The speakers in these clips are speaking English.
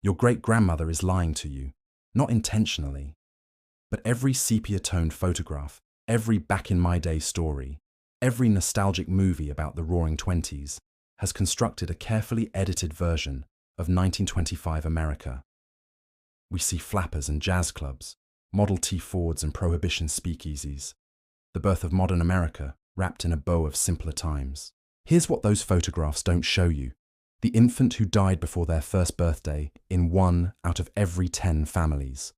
Your great-grandmother is lying to you, not intentionally, but every sepia-toned photograph, every back-in-my-day story, every nostalgic movie about the Roaring Twenties has constructed a carefully edited version of 1925 America. We see flappers and jazz clubs, Model T Fords and Prohibition speakeasies, the birth of modern America wrapped in a bow of simpler times. Here's what those photographs don't show you: the infant who died before their first birthday in 1 out of every 10 families.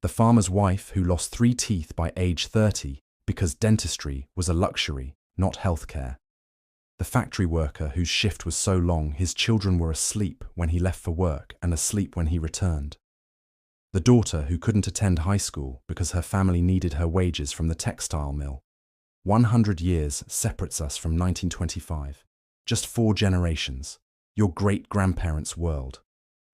The farmer's wife who lost 3 teeth by age 30 because dentistry was a luxury, not healthcare. The factory worker whose shift was so long his children were asleep when he left for work and asleep when he returned. The daughter who couldn't attend high school because her family needed her wages from the textile mill. 100 years separates us from 1925. Just 4 generations. Your great-grandparents' world.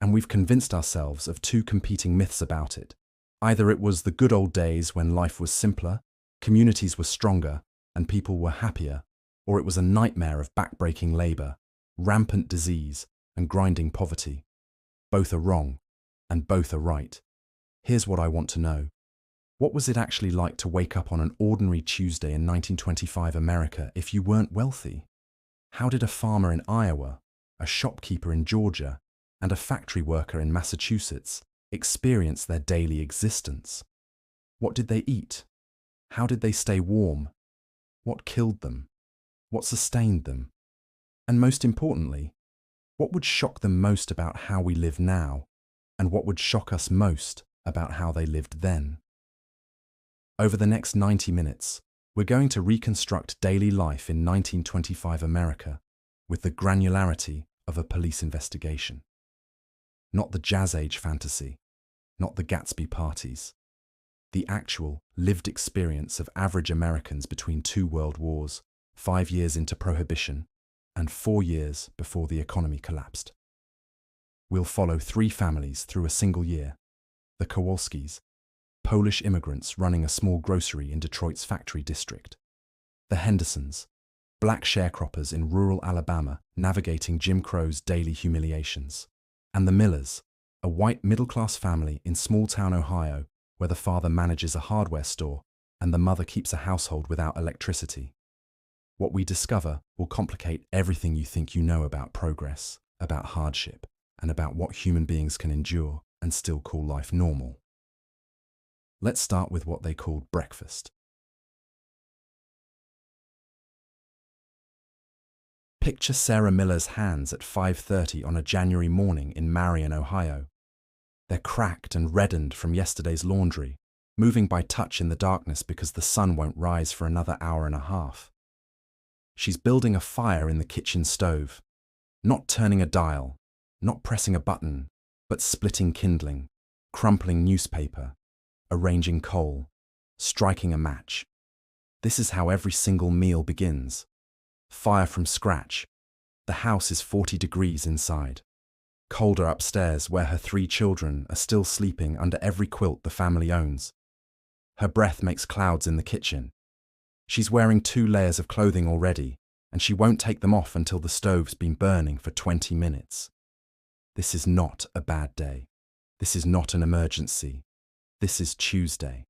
And we've convinced ourselves of 2 competing myths about it. Either it was the good old days when life was simpler, communities were stronger, and people were happier, or it was a nightmare of backbreaking labor, rampant disease, and grinding poverty. Both are wrong, and both are right. Here's what I want to know. What was it actually like to wake up on an ordinary Tuesday in 1925 America if you weren't wealthy? How did a farmer in Iowa, a shopkeeper in Georgia, and a factory worker in Massachusetts experience their daily existence? What did they eat? How did they stay warm? What killed them? What sustained them? And most importantly, what would shock them most about how we live now, and what would shock us most about how they lived then? Over the next 90 minutes, we're going to reconstruct daily life in 1925 America with the granularity of a police investigation. Not the Jazz Age fantasy, not the Gatsby parties. The actual, lived experience of average Americans between 2 world wars, 5 years into Prohibition, and 4 years before the economy collapsed. We'll follow 3 families through a single year. The Kowalskis, Polish immigrants running a small grocery in Detroit's factory district. The Hendersons, black sharecroppers in rural Alabama navigating Jim Crow's daily humiliations. And the Millers, a white middle-class family in small-town Ohio where the father manages a hardware store and the mother keeps a household without electricity. What we discover will complicate everything you think you know about progress, about hardship, and about what human beings can endure and still call life normal. Let's start with what they called breakfast. Picture Sarah Miller's hands at 5:30 on a January morning in Marion, Ohio. They're cracked and reddened from yesterday's laundry, moving by touch in the darkness because the sun won't rise for another hour and a half. She's building a fire in the kitchen stove, not turning a dial, not pressing a button, but splitting kindling, crumpling newspaper, arranging coal, striking a match. This is how every single meal begins. Fire from scratch. The house is 40 degrees inside. Colder upstairs where her 3 children are still sleeping under every quilt the family owns. Her breath makes clouds in the kitchen. She's wearing 2 layers of clothing already, and she won't take them off until the stove's been burning for 20 minutes. This is not a bad day. This is not an emergency. This is Tuesday.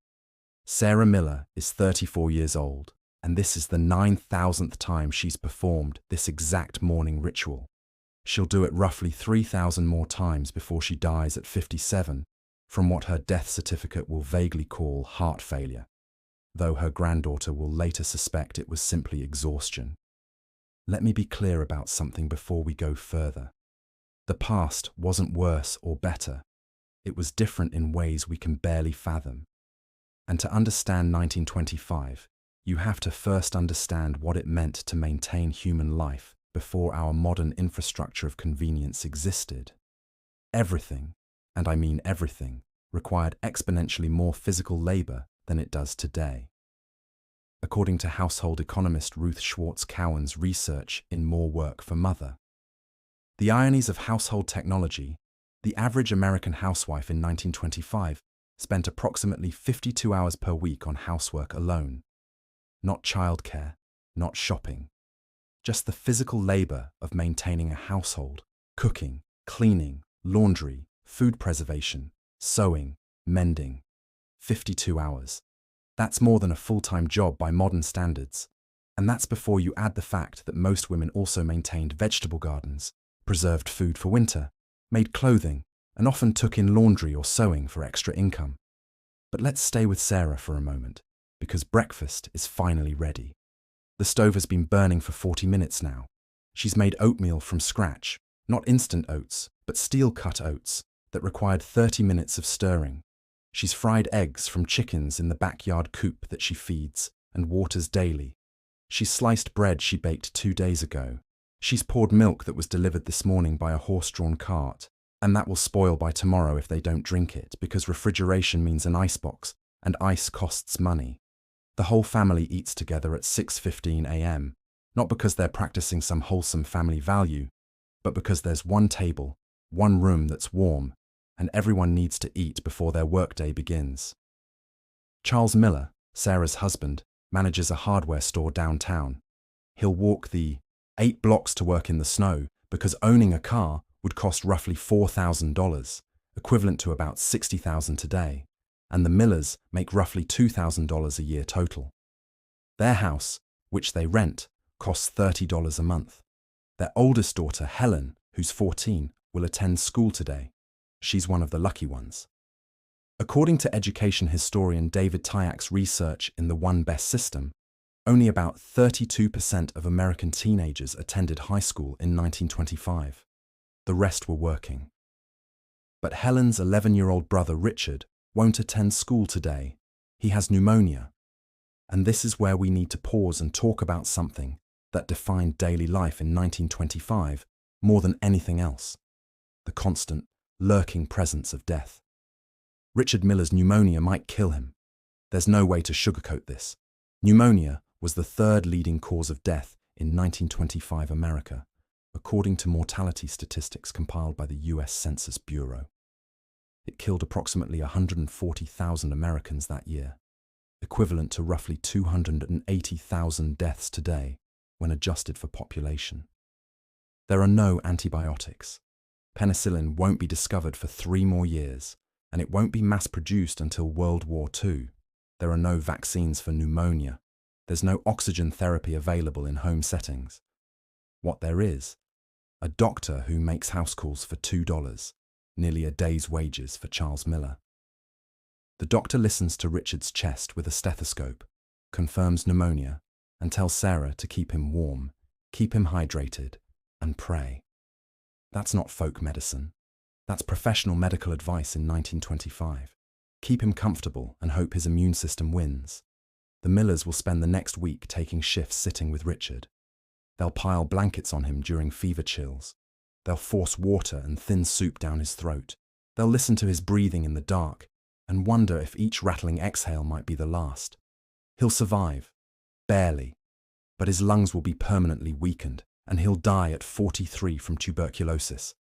Sarah Miller is 34 years old, and this is the 9,000th time she's performed this exact morning ritual. She'll do it roughly 3,000 more times before she dies at 57, from what her death certificate will vaguely call heart failure, though her granddaughter will later suspect it was simply exhaustion. Let me be clear about something before we go further. The past wasn't worse or better. It was different in ways we can barely fathom. And to understand 1925, you have to first understand what it meant to maintain human life before our modern infrastructure of convenience existed. Everything, and I mean everything, required exponentially more physical labor than it does today. According to household economist Ruth Schwartz Cowan's research in More Work for Mother. The ironies of household technology. The average American housewife in 1925 spent approximately 52 hours per week on housework alone. Not childcare, not shopping. Just the physical labor of maintaining a household, cooking, cleaning, laundry, food preservation, sewing, mending. 52 hours. That's more than a full-time job by modern standards. And that's before you add the fact that most women also maintained vegetable gardens, preserved food for winter, made clothing, and often took in laundry or sewing for extra income. But let's stay with Sarah for a moment, because breakfast is finally ready. The stove has been burning for 40 minutes now. She's made oatmeal from scratch, not instant oats, but steel-cut oats that required 30 minutes of stirring. She's fried eggs from chickens in the backyard coop that she feeds and waters daily. She's sliced bread she baked 2 days ago. She's poured milk that was delivered this morning by a horse-drawn cart, and that will spoil by tomorrow if they don't drink it, because refrigeration means an icebox, and ice costs money. The whole family eats together at 6:15 a.m., not because they're practicing some wholesome family value, but because there's one table, one room that's warm, and everyone needs to eat before their workday begins. Charles Miller, Sarah's husband, manages a hardware store downtown. He'll walk the 8 blocks to work in the snow because owning a car would cost roughly $4,000, equivalent to about $60,000 today, and the Millers make roughly $2,000 a year total. Their house, which they rent, costs $30 a month. Their oldest daughter, Helen, who's 14, will attend school today. She's one of the lucky ones. According to education historian David Tyak's research in the One Best system, only about 32% of American teenagers attended high school in 1925. The rest were working. But Helen's 11-year-old brother Richard won't attend school today. He has pneumonia. And this is where we need to pause and talk about something that defined daily life in 1925 more than anything else: the constant, lurking presence of death. Richard Miller's pneumonia might kill him. There's no way to sugarcoat this. Pneumonia was the third leading cause of death in 1925 America, according to mortality statistics compiled by the US Census Bureau. It killed approximately 140,000 Americans that year, equivalent to roughly 280,000 deaths today when adjusted for population. There are no antibiotics. Penicillin won't be discovered for 3 more years, and it won't be mass-produced until World War II. There are no vaccines for pneumonia. There's no oxygen therapy available in home settings. What there is, a doctor who makes house calls for $2, nearly a day's wages for Charles Miller. The doctor listens to Richard's chest with a stethoscope, confirms pneumonia, and tells Sarah to keep him warm, keep him hydrated, and pray. That's not folk medicine. That's professional medical advice in 1925. Keep him comfortable and hope his immune system wins. The Millers will spend the next week taking shifts sitting with Richard. They'll pile blankets on him during fever chills. They'll force water and thin soup down his throat. They'll listen to his breathing in the dark and wonder if each rattling exhale might be the last. He'll survive, barely, but his lungs will be permanently weakened, and he'll die at 43 from tuberculosis.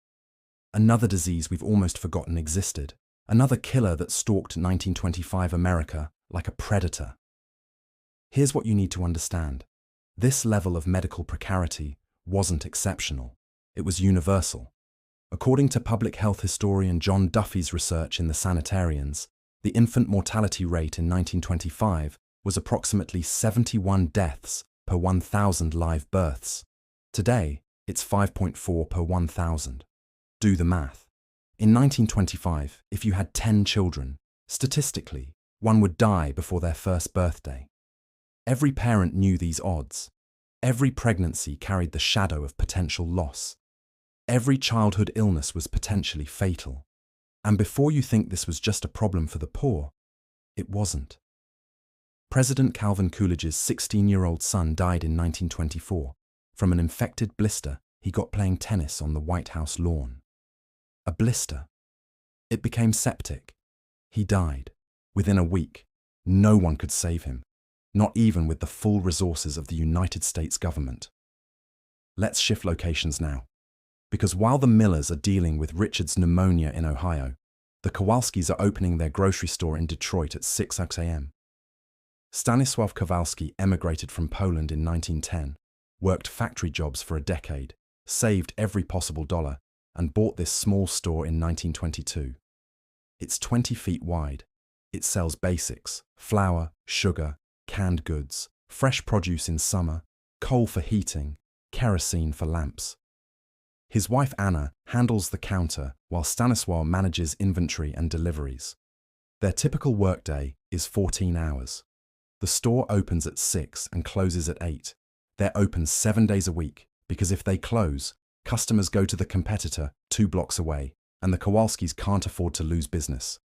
Another disease we've almost forgotten existed, another killer that stalked 1925 America like a predator. Here's what you need to understand. This level of medical precarity wasn't exceptional. It was universal. According to public health historian John Duffy's research in the Sanitarians, the infant mortality rate in 1925 was approximately 71 deaths per 1,000 live births. Today, it's 5.4 per 1,000. Do the math. In 1925, if you had 10 children, statistically, one would die before their first birthday. Every parent knew these odds. Every pregnancy carried the shadow of potential loss. Every childhood illness was potentially fatal. And before you think this was just a problem for the poor, it wasn't. President Calvin Coolidge's 16-year-old son died in 1924 from an infected blister he got playing tennis on the White House lawn. A blister. It became septic. He died. Within a week, no one could save him, not even with the full resources of the United States government. Let's shift locations now, because while the Millers are dealing with Richard's pneumonia in Ohio, the Kowalskis are opening their grocery store in Detroit at 6 a.m. Stanisław Kowalski emigrated from Poland in 1910, worked factory jobs for a decade, saved every possible dollar, and bought this small store in 1922. It's 20 feet wide. It sells basics: flour, sugar, canned goods, fresh produce in summer, coal for heating, kerosene for lamps. His wife Anna handles the counter while Stanisław manages inventory and deliveries. Their typical workday is 14 hours. The store opens at 6 and closes at 8. They're open 7 days a week because if they close, customers go to the competitor 2 blocks away, and the Kowalskis can't afford to lose business.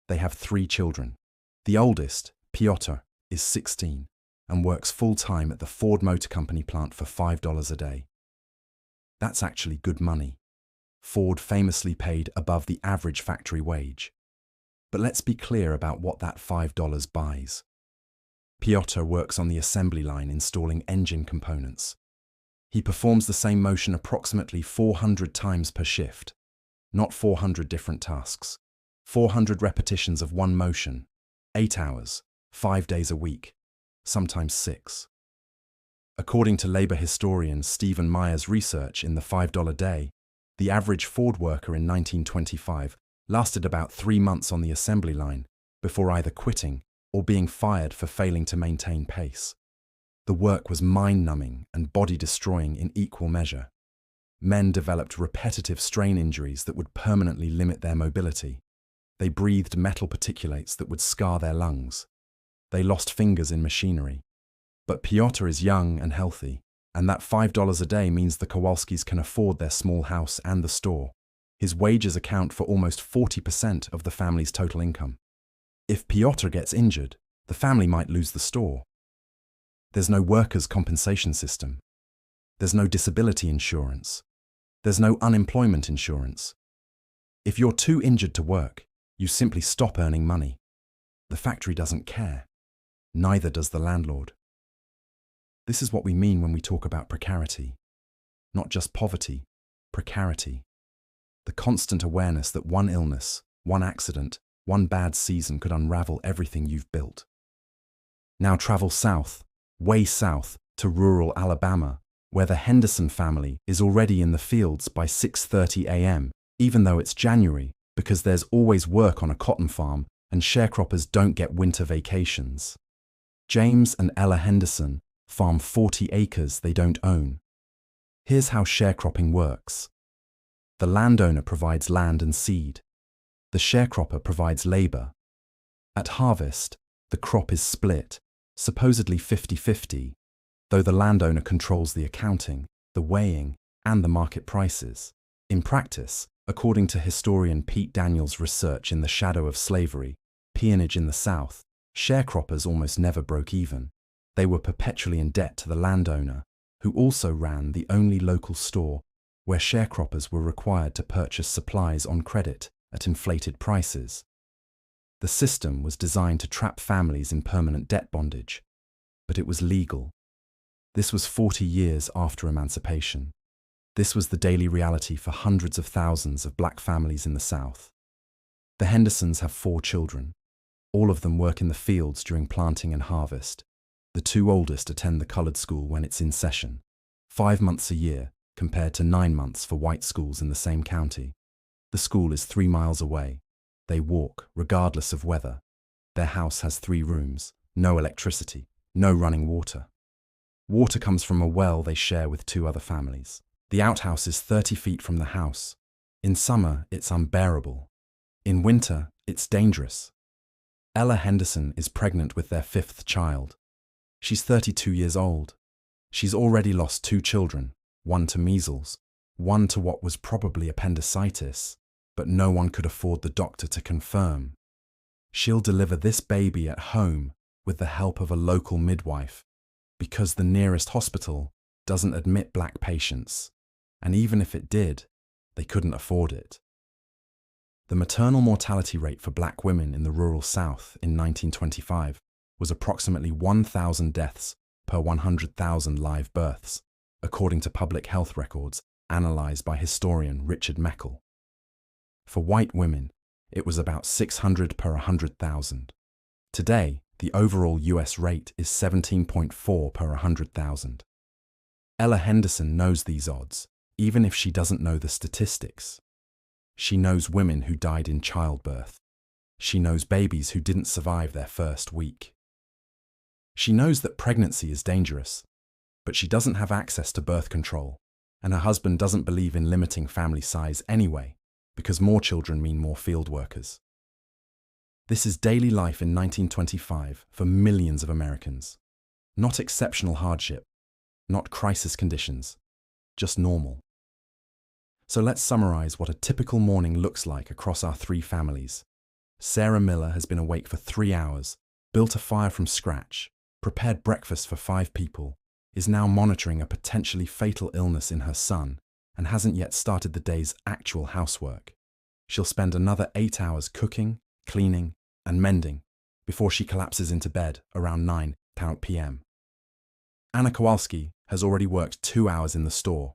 They have 3 children. The oldest, Piotr, is 16 and works full-time at the Ford Motor Company plant for $5 a day. That's actually good money. Ford famously paid above the average factory wage. But let's be clear about what that $5 buys. Piotr works on the assembly line installing engine components. He performs the same motion approximately 400 times per shift. Not 400 different tasks. 400 repetitions of one motion. 8 hours, 5 days a week, sometimes 6. According to labor historian Stephen Meyer's research in the $5 day, the average Ford worker in 1925 lasted about 3 months on the assembly line before either quitting or being fired for failing to maintain pace. The work was mind-numbing and body-destroying in equal measure. Men developed repetitive strain injuries that would permanently limit their mobility. They breathed metal particulates that would scar their lungs. They lost fingers in machinery. But Piotr is young and healthy, and that $5 a day means the Kowalskis can afford their small house and the store. His wages account for almost 40% of the family's total income. If Piotr gets injured, the family might lose the store. There's no workers' compensation system. There's no disability insurance. There's no unemployment insurance. If you're too injured to work, you simply stop earning money. The factory doesn't care. Neither does the landlord. This is what we mean when we talk about precarity. Not just poverty, precarity. The constant awareness that one illness, one accident, one bad season could unravel everything you've built. Now travel south, way south, to rural Alabama, where the Henderson family is already in the fields by 6:30 a.m., even though it's January, because there's always work on a cotton farm and sharecroppers don't get winter vacations. James and Ella Henderson farm 40 acres they don't own. Here's how sharecropping works. The landowner provides land and seed. The sharecropper provides labor. At harvest, the crop is split, supposedly 50-50, though the landowner controls the accounting, the weighing, and the market prices. In practice, according to historian Pete Daniels' research in The Shadow of Slavery, Peonage in the South, sharecroppers almost never broke even. They were perpetually in debt to the landowner, who also ran the only local store where sharecroppers were required to purchase supplies on credit at inflated prices. The system was designed to trap families in permanent debt bondage, but it was legal. This was 40 years after emancipation. This was the daily reality for hundreds of thousands of black families in the South. The Hendersons have 4 children. All of them work in the fields during planting and harvest. The 2 oldest attend the colored school when it's in session, 5 months a year compared to 9 months for white schools in the same county. The school is 3 miles away. They walk, regardless of weather. Their house has 3 rooms, no electricity, no running water. Water comes from a well they share with 2 other families. The outhouse is 30 feet from the house. In summer, it's unbearable. In winter, it's dangerous. Ella Henderson is pregnant with their 5th child. She's 32 years old. She's already lost 2 children, one to measles, one to what was probably appendicitis, but no one could afford the doctor to confirm. She'll deliver this baby at home with the help of a local midwife, because the nearest hospital doesn't admit black patients, and even if it did, they couldn't afford it. The maternal mortality rate for black women in the rural South in 1925 was approximately 1,000 deaths per 100,000 live births, according to public health records analyzed by historian Richard Meckel. For white women, it was about 600 per 100,000. Today, the overall US rate is 17.4 per 100,000. Ella Henderson knows these odds even if she doesn't know the statistics. She knows women who died in childbirth. She knows babies who didn't survive their first week. She knows that pregnancy is dangerous, but she doesn't have access to birth control, and her husband doesn't believe in limiting family size anyway, because more children mean more field workers. This is daily life in 1925 for millions of Americans. Not exceptional hardship, not crisis conditions, just normal. So let's summarize what a typical morning looks like across our three families. Sarah Miller has been awake for 3 hours, built a fire from scratch, prepared breakfast for 5 people, is now monitoring a potentially fatal illness in her son, and hasn't yet started the day's actual housework. She'll spend another 8 hours cooking, cleaning, and mending before she collapses into bed around 9 p.m. Anna Kowalski has already worked 2 hours in the store,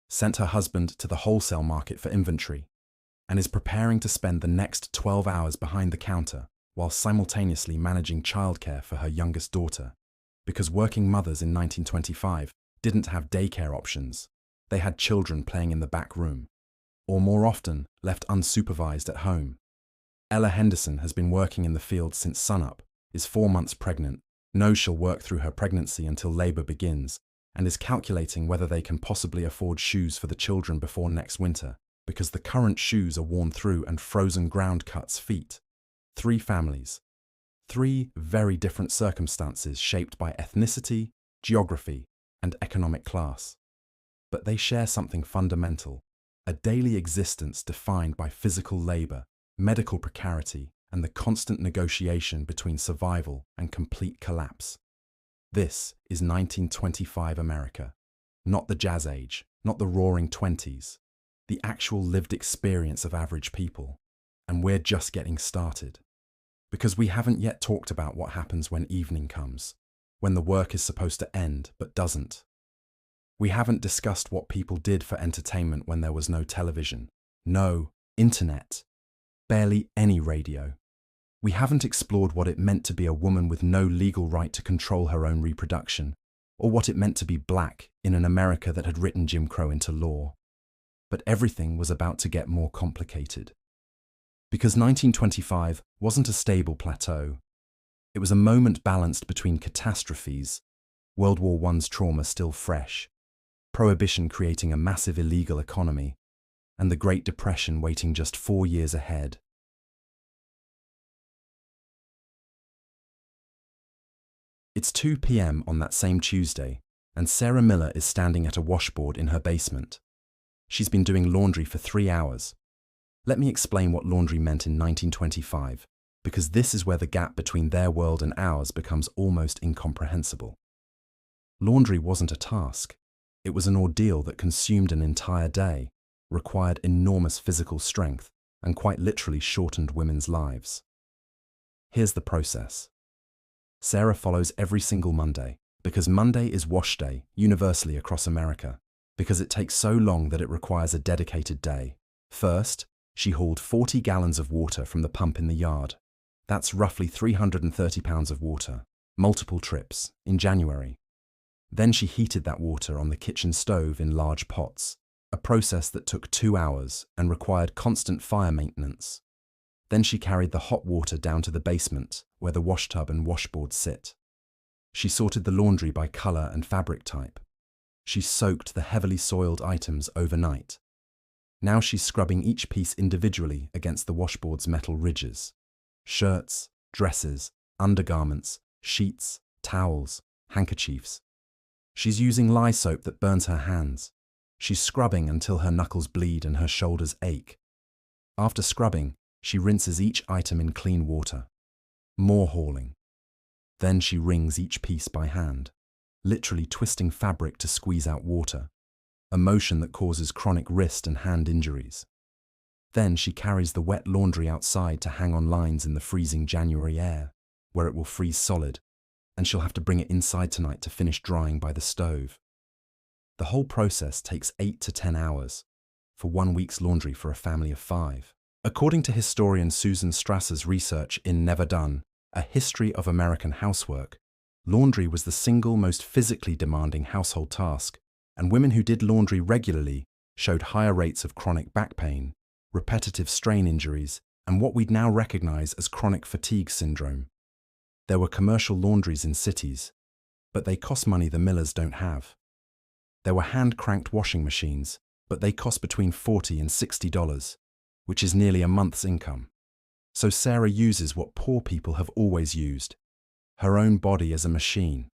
sent her husband to the wholesale market for inventory, and is preparing to spend the next 12 hours behind the counter while simultaneously managing childcare for her youngest daughter, because working mothers in 1925 didn't have daycare options. They had children playing in the back room, or more often left unsupervised at home. Ella Henderson has been working in the field since sunup, is 4 months pregnant, knows she'll work through her pregnancy until labor begins, and is calculating whether they can possibly afford shoes for the children before next winter, because the current shoes are worn through and frozen ground cuts feet. 3 families. 3 very different circumstances shaped by ethnicity, geography, and economic class. But they share something fundamental, a daily existence defined by physical labor, medical precarity, and the constant negotiation between survival and complete collapse. This is 1925 America, not the Jazz Age, not the Roaring Twenties, the actual lived experience of average people. And we're just getting started. Because we haven't yet talked about what happens when evening comes, when the work is supposed to end but doesn't. We haven't discussed what people did for entertainment when there was no television, no internet, barely any radio. We haven't explored what it meant to be a woman with no legal right to control her own reproduction, or what it meant to be black in an America that had written Jim Crow into law. But everything was about to get more complicated. Because 1925 wasn't a stable plateau. It was a moment balanced between catastrophes, World War I's trauma still fresh, Prohibition creating a massive illegal economy, and the Great Depression waiting just 4 years ahead. It's 2 p.m. on that same Tuesday, and Sarah Miller is standing at a washboard in her basement. She's been doing laundry for 3 hours. Let me explain what laundry meant in 1925, because this is where the gap between their world and ours becomes almost incomprehensible. Laundry wasn't a task. It was an ordeal that consumed an entire day, required enormous physical strength, and quite literally shortened women's lives. Here's the process. Sarah follows every single Monday, because Monday is wash day universally across America, because it takes so long that it requires a dedicated day. First, she hauled 40 gallons of water from the pump in the yard. That's roughly 330 pounds of water, multiple trips, in January. Then she heated that water on the kitchen stove in large pots, a process that took 2 hours and required constant fire maintenance. Then she carried the hot water down to the basement, where the washtub and washboard sit. She sorted the laundry by color and fabric type. She soaked the heavily soiled items overnight. Now she's scrubbing each piece individually against the washboard's metal ridges. Shirts, dresses, undergarments, sheets, towels, handkerchiefs. She's using lye soap that burns her hands. She's scrubbing until her knuckles bleed and her shoulders ache. After scrubbing, she rinses each item in clean water. More hauling. Then she wrings each piece by hand, literally twisting fabric to squeeze out water, a motion that causes chronic wrist and hand injuries. Then she carries the wet laundry outside to hang on lines in the freezing January air, where it will freeze solid, and she'll have to bring it inside tonight to finish drying by the stove. The whole process takes 8 to 10 hours, for 1 week's laundry for a family of 5. According to historian Susan Strasser's research in Never Done, A History of American Housework, laundry was the single most physically demanding household task, and women who did laundry regularly showed higher rates of chronic back pain, repetitive strain injuries, and what we'd now recognize as chronic fatigue syndrome. There were commercial laundries in cities, but they cost money the millers don't have. There were hand-cranked washing machines, but they cost between $40 and $60, which is nearly a month's income. So Sarah uses what poor people have always used, her own body as a machine.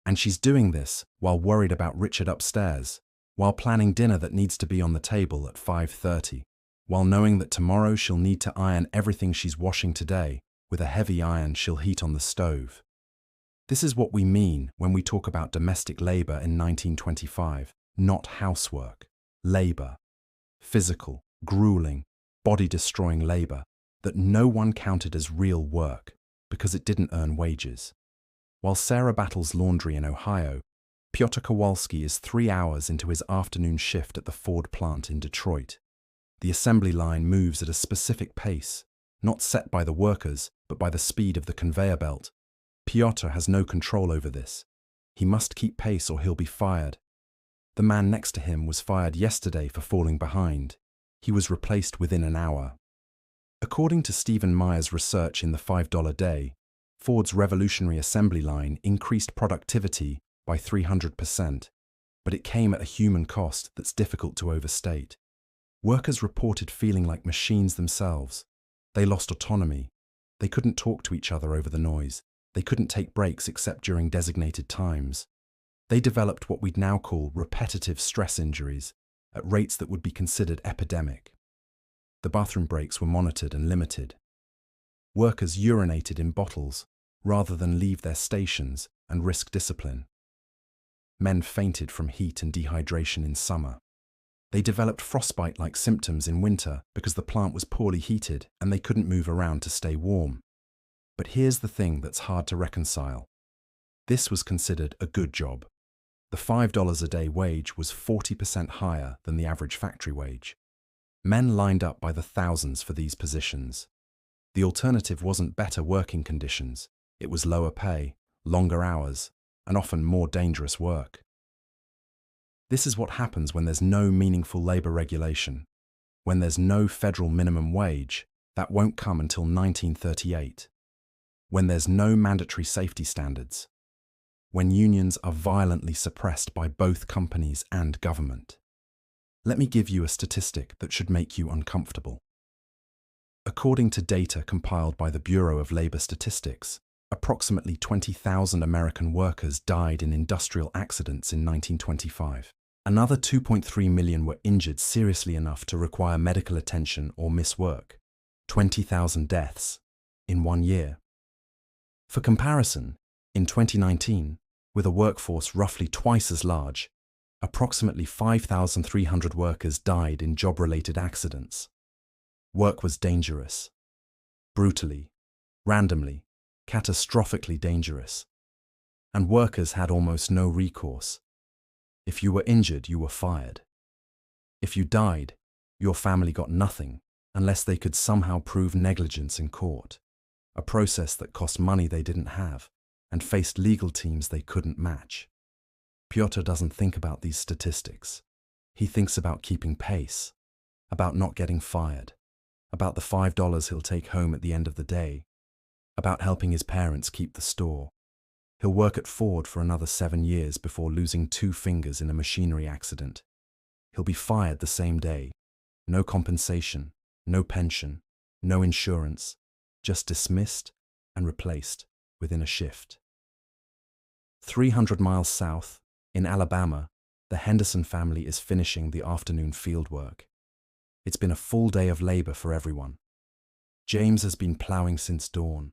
And she's doing this while worried about Richard upstairs, while planning dinner that needs to be on the table at 5:30, while knowing that tomorrow she'll need to iron everything she's washing today with a heavy iron she'll heat on the stove. This is what we mean when we talk about domestic labor in 1925, not housework. Labor. Physical, grueling, body-destroying labor that no one counted as real work because it didn't earn wages. While Sarah battles laundry in Ohio, Piotr Kowalski is 3 hours into his afternoon shift at the Ford plant in Detroit. The assembly line moves at a specific pace, not set by the workers, but by the speed of the conveyor belt. Piotr has no control over this. He must keep pace or he'll be fired. The man next to him was fired yesterday for falling behind. He was replaced within an hour. According to Stephen Meyer's research in the $5 Day, Ford's revolutionary assembly line increased productivity by 300%, but it came at a human cost that's difficult to overstate. Workers reported feeling like machines themselves. They lost autonomy. They couldn't talk to each other over the noise. They couldn't take breaks except during designated times. They developed what we'd now call repetitive stress injuries at rates that would be considered epidemic. The bathroom breaks were monitored and limited. Workers urinated in bottles rather than leave their stations and risk discipline. Men fainted from heat and dehydration in summer. They developed frostbite-like symptoms in winter because the plant was poorly heated and they couldn't move around to stay warm. But here's the thing that's hard to reconcile. This was considered a good job. The $5 a day wage was 40% higher than the average factory wage. Men lined up by the thousands for these positions. The alternative wasn't better working conditions. It was lower pay, longer hours, and often more dangerous work. This is what happens when there's no meaningful labor regulation. When there's no federal minimum wage, that won't come until 1938. When there's no mandatory safety standards. When unions are violently suppressed by both companies and government. Let me give you a statistic that should make you uncomfortable. According to data compiled by the Bureau of Labor Statistics, approximately 20,000 American workers died in industrial accidents in 1925. Another 2.3 million were injured seriously enough to require medical attention or miss work. 20,000 deaths in 1 year. For comparison, in 2019, with a workforce roughly twice as large, approximately 5,300 workers died in job-related accidents. Work was dangerous. Brutally, randomly, catastrophically dangerous. And workers had almost no recourse. If you were injured, you were fired. If you died, your family got nothing unless they could somehow prove negligence in court, a process that cost money they didn't have and faced legal teams they couldn't match. Piotr doesn't think about these statistics. He thinks about keeping pace, about not getting fired, about the $5 he'll take home at the end of the day, about helping his parents keep the store. He'll work at Ford for another 7 years before losing 2 fingers in a machinery accident. He'll be fired the same day. No compensation, no pension, no insurance, just dismissed and replaced within a shift. 300 miles south, in Alabama, the Henderson family is finishing the afternoon field work. It's been a full day of labor for everyone. James has been plowing since dawn.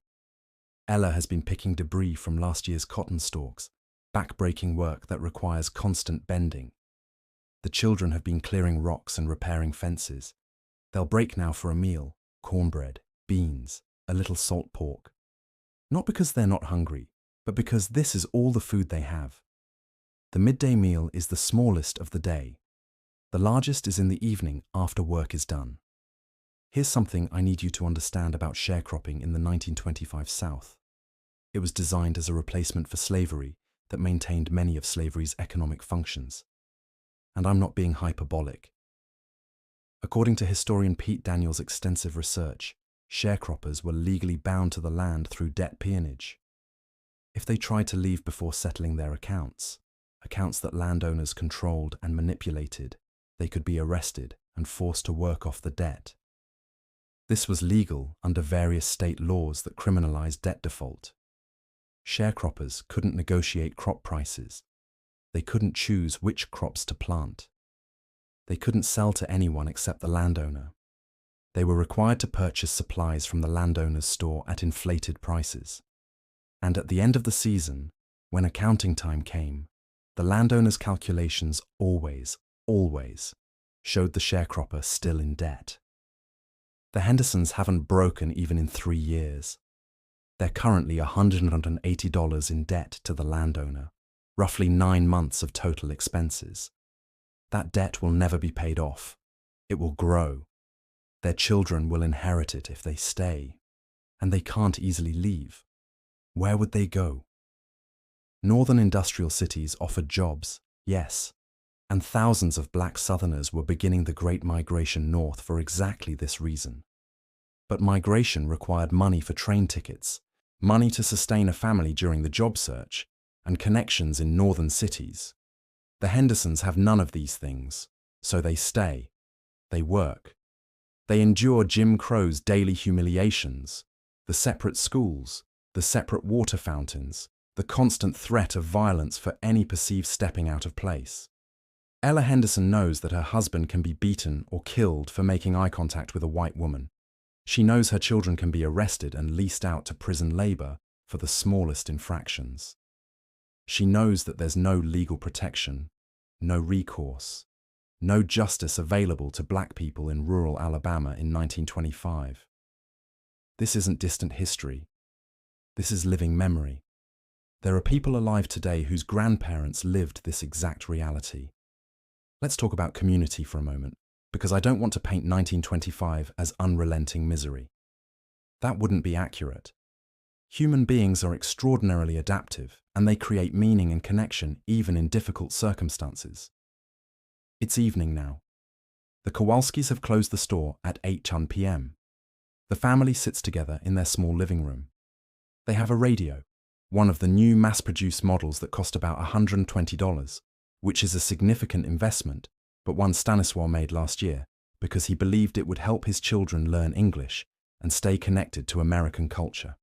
Ella has been picking debris from last year's cotton stalks, back-breaking work that requires constant bending. The children have been clearing rocks and repairing fences. They'll break now for a meal, cornbread, beans, a little salt pork. Not because they're not hungry, but because this is all the food they have. The midday meal is the smallest of the day. The largest is in the evening after work is done. Here's something I need you to understand about sharecropping in the 1925 South. It was designed as a replacement for slavery that maintained many of slavery's economic functions. And I'm not being hyperbolic. According to historian Pete Daniels' extensive research, sharecroppers were legally bound to the land through debt peonage. If they tried to leave before settling their accounts that landowners controlled and manipulated, they could be arrested and forced to work off the debt. This was legal under various state laws that criminalized debt default. Sharecroppers couldn't negotiate crop prices. They couldn't choose which crops to plant. They couldn't sell to anyone except the landowner. They were required to purchase supplies from the landowner's store at inflated prices. And at the end of the season, when accounting time came, the landowner's calculations always showed the sharecropper still in debt. The Hendersons haven't broken even in 3 years. They're currently $180 in debt to the landowner, roughly 9 months of total expenses. That debt will never be paid off. It will grow. Their children will inherit it if they stay, and they can't easily leave. Where would they go? Northern industrial cities offered jobs, yes, and thousands of black Southerners were beginning the Great Migration north for exactly this reason. But migration required money for train tickets, money to sustain a family during the job search, and connections in northern cities. The Hendersons have none of these things, so they stay. They work. They endure Jim Crow's daily humiliations, the separate schools, the separate water fountains, the constant threat of violence for any perceived stepping out of place. Ella Henderson knows that her husband can be beaten or killed for making eye contact with a white woman. She knows her children can be arrested and leased out to prison labor for the smallest infractions. She knows that there's no legal protection, no recourse, no justice available to black people in rural Alabama in 1925. This isn't distant history. This is living memory. There are people alive today whose grandparents lived this exact reality. Let's talk about community for a moment, because I don't want to paint 1925 as unrelenting misery. That wouldn't be accurate. Human beings are extraordinarily adaptive, and they create meaning and connection even in difficult circumstances. It's evening now. The Kowalskis have closed the store at 8 p.m. The family sits together in their small living room. They have a radio, one of the new mass-produced models that cost about $120, which is a significant investment, but one Stanisław made last year because he believed it would help his children learn English and stay connected to American culture.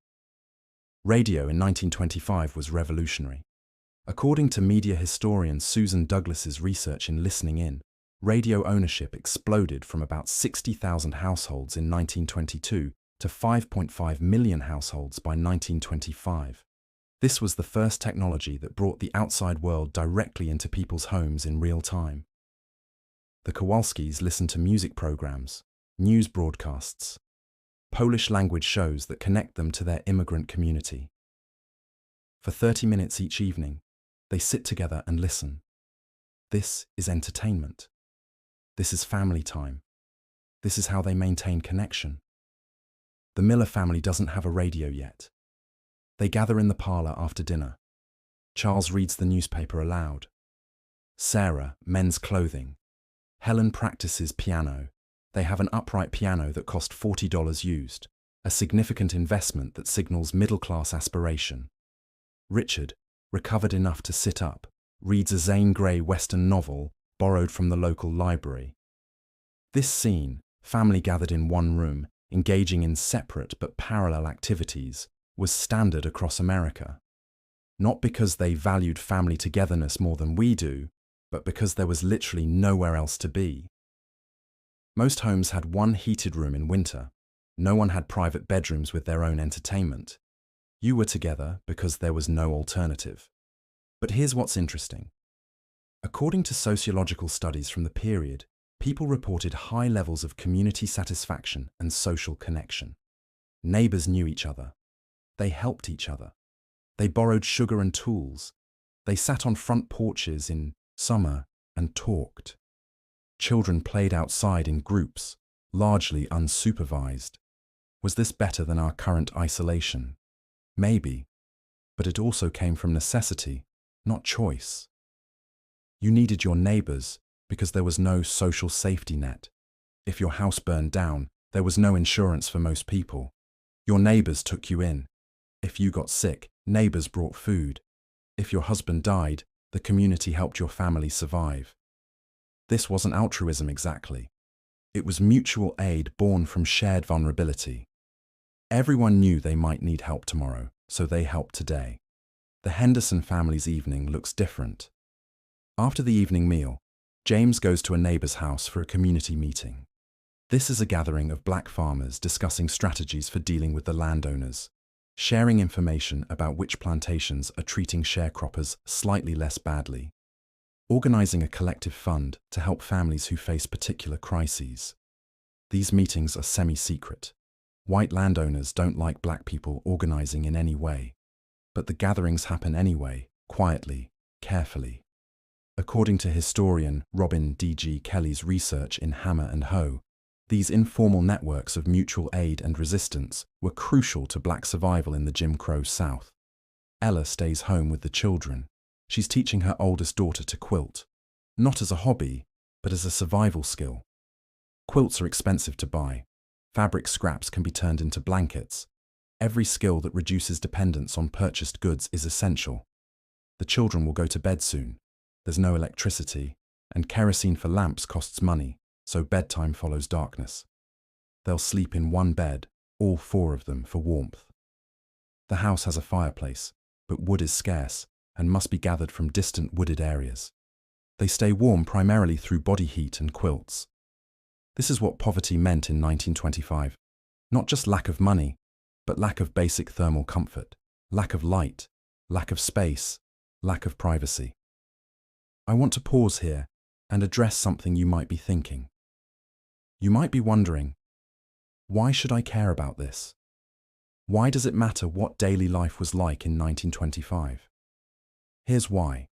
Radio in 1925 was revolutionary. According to media historian Susan Douglas's research in Listening In, radio ownership exploded from about 60,000 households in 1922 to 5.5 million households by 1925. This was the first technology that brought the outside world directly into people's homes in real time. The Kowalskis listened to music programs, news broadcasts, Polish language shows that connect them to their immigrant community. For 30 minutes each evening, they sit together and listen. This is entertainment. This is family time. This is how they maintain connection. The Miller family doesn't have a radio yet. They gather in the parlor after dinner. Charles reads the newspaper aloud. Sarah mends clothing. Helen practices piano. They have an upright piano that cost $40 used, a significant investment that signals middle-class aspiration. Richard, recovered enough to sit up, reads a Zane Grey Western novel borrowed from the local library. This scene, family gathered in one room, engaging in separate but parallel activities, was standard across America. Not because they valued family togetherness more than we do, but because there was literally nowhere else to be. Most homes had one heated room in winter. No one had private bedrooms with their own entertainment. You were together because there was no alternative. But here's what's interesting. According to sociological studies from the period, people reported high levels of community satisfaction and social connection. Neighbors knew each other. They helped each other. They borrowed sugar and tools. They sat on front porches in summer and talked. Children played outside in groups, largely unsupervised. Was this better than our current isolation? Maybe, but it also came from necessity, not choice. You needed your neighbors because there was no social safety net. If your house burned down, there was no insurance for most people. Your neighbors took you in. If you got sick, neighbors brought food. If your husband died, the community helped your family survive. This wasn't altruism exactly. It was mutual aid born from shared vulnerability. Everyone knew they might need help tomorrow, so they helped today. The Henderson family's evening looks different. After the evening meal, James goes to a neighbor's house for a community meeting. This is a gathering of black farmers discussing strategies for dealing with the landowners, sharing information about which plantations are treating sharecroppers slightly less badly, organizing a collective fund to help families who face particular crises. These meetings are semi-secret. White landowners don't like black people organizing in any way, but the gatherings happen anyway, quietly, carefully. According to historian Robin D.G. Kelly's research in Hammer and Hoe, these informal networks of mutual aid and resistance were crucial to black survival in the Jim Crow South. Ella stays home with the children. She's teaching her oldest daughter to quilt, not as a hobby, but as a survival skill. Quilts are expensive to buy. Fabric scraps can be turned into blankets. Every skill that reduces dependence on purchased goods is essential. The children will go to bed soon. There's no electricity, and kerosene for lamps costs money, so bedtime follows darkness. They'll sleep in one bed, all four of them, for warmth. The house has a fireplace, but wood is scarce and must be gathered from distant wooded areas. They stay warm primarily through body heat and quilts. This is what poverty meant in 1925. Not just lack of money, but lack of basic thermal comfort, lack of light, lack of space, lack of privacy. I want to pause here and address something you might be thinking. You might be wondering, why should I care about this? Why does it matter what daily life was like in 1925? Here's why.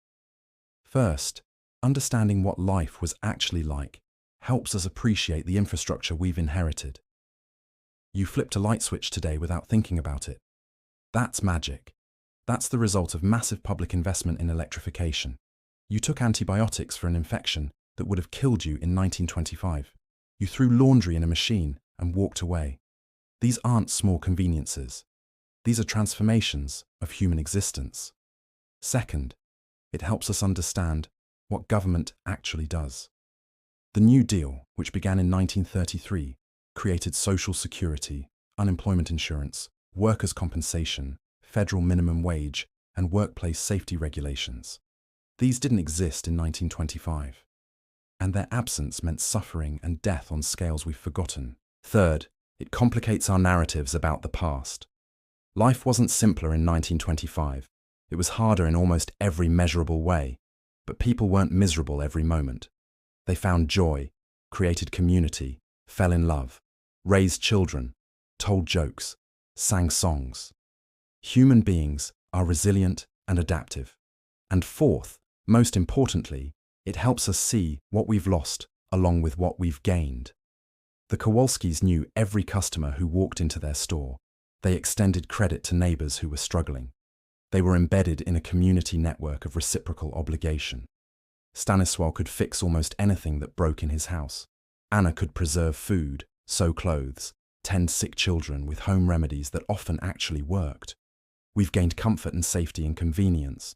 First, understanding what life was actually like helps us appreciate the infrastructure we've inherited. You flipped a light switch today without thinking about it. That's magic. That's the result of massive public investment in electrification. You took antibiotics for an infection that would have killed you in 1925. You threw laundry in a machine and walked away. These aren't small conveniences. These are transformations of human existence. Second, it helps us understand what government actually does. The New Deal, which began in 1933, created Social Security, unemployment insurance, workers' compensation, federal minimum wage, and workplace safety regulations. These didn't exist in 1925, and their absence meant suffering and death on scales we've forgotten. Third, it complicates our narratives about the past. Life wasn't simpler in 1925. It was harder in almost every measurable way, but people weren't miserable every moment. They found joy, created community, fell in love, raised children, told jokes, sang songs. Human beings are resilient and adaptive. And fourth, most importantly, it helps us see what we've lost along with what we've gained. The Kowalskis knew every customer who walked into their store. They extended credit to neighbors who were struggling. They were embedded in a community network of reciprocal obligation. Stanisław could fix almost anything that broke in his house. Anna could preserve food, sew clothes, tend sick children with home remedies that often actually worked. We've gained comfort and safety and convenience.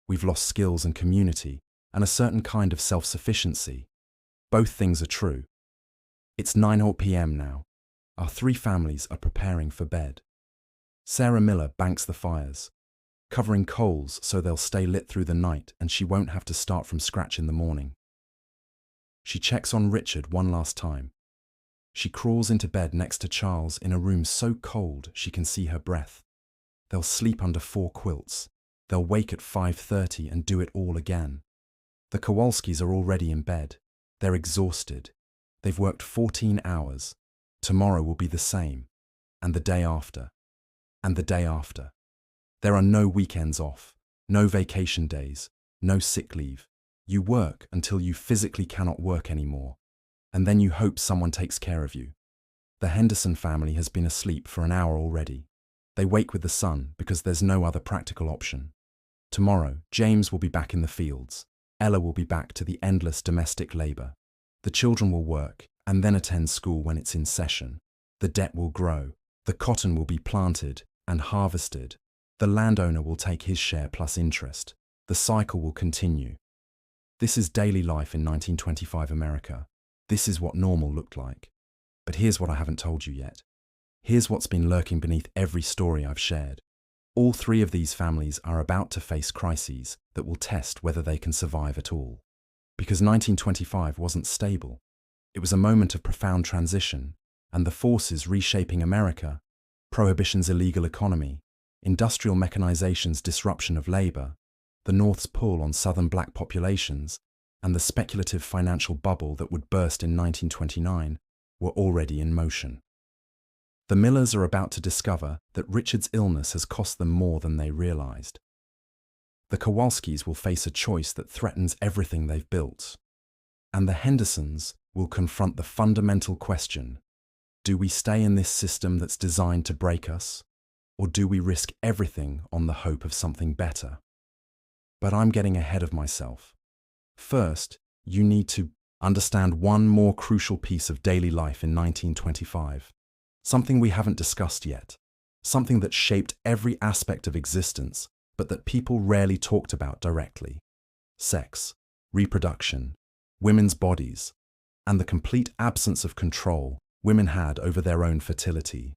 We've lost skills and community and a certain kind of self-sufficiency. Both things are true. It's 9 p.m. now. Our three families are preparing for bed. Sarah Miller banks the fires, covering coals so they'll stay lit through the night and she won't have to start from scratch in the morning. She checks on Richard one last time. She crawls into bed next to Charles in a room so cold she can see her breath. They'll sleep under 4 quilts. They'll wake at 5:30 and do it all again. The Kowalskis are already in bed. They're exhausted. They've worked 14 hours. Tomorrow will be the same. And the day after. And the day after. There are no weekends off, no vacation days, no sick leave. You work until you physically cannot work anymore, and then you hope someone takes care of you. The Henderson family has been asleep for an hour already. They wake with the sun because there's no other practical option. Tomorrow, James will be back in the fields. Ella will be back to the endless domestic labor. The children will work, and then attend school when it's in session. The debt will grow, the cotton will be planted and harvested, the landowner will take his share plus interest. The cycle will continue. This is daily life in 1925 America. This is what normal looked like. But here's what I haven't told you yet. Here's what's been lurking beneath every story I've shared. All three of these families are about to face crises that will test whether they can survive at all. Because 1925 wasn't stable. It was a moment of profound transition, and the forces reshaping America, Prohibition's illegal economy, industrial mechanization's disruption of labor, the North's pull on Southern black populations, and the speculative financial bubble that would burst in 1929 were already in motion. The Millers are about to discover that Richard's illness has cost them more than they realized. The Kowalskis will face a choice that threatens everything they've built. And the Hendersons will confront the fundamental question: do we stay in this system that's designed to break us, or do we risk everything on the hope of something better? But I'm getting ahead of myself. First, you need to understand one more crucial piece of daily life in 1925. Something we haven't discussed yet. Something that shaped every aspect of existence, but that people rarely talked about directly. Sex, reproduction, women's bodies, and the complete absence of control women had over their own fertility.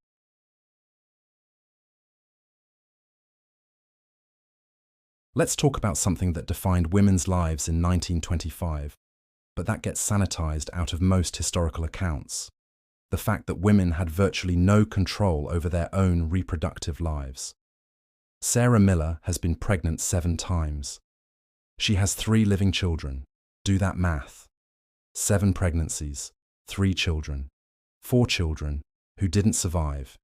Let's talk about something that defined women's lives in 1925, but that gets sanitized out of most historical accounts. The fact that women had virtually no control over their own reproductive lives. Sarah Miller has been pregnant 7 times. She has 3 living children. Do that math. 7 pregnancies, 3 children, 4 children who didn't survive,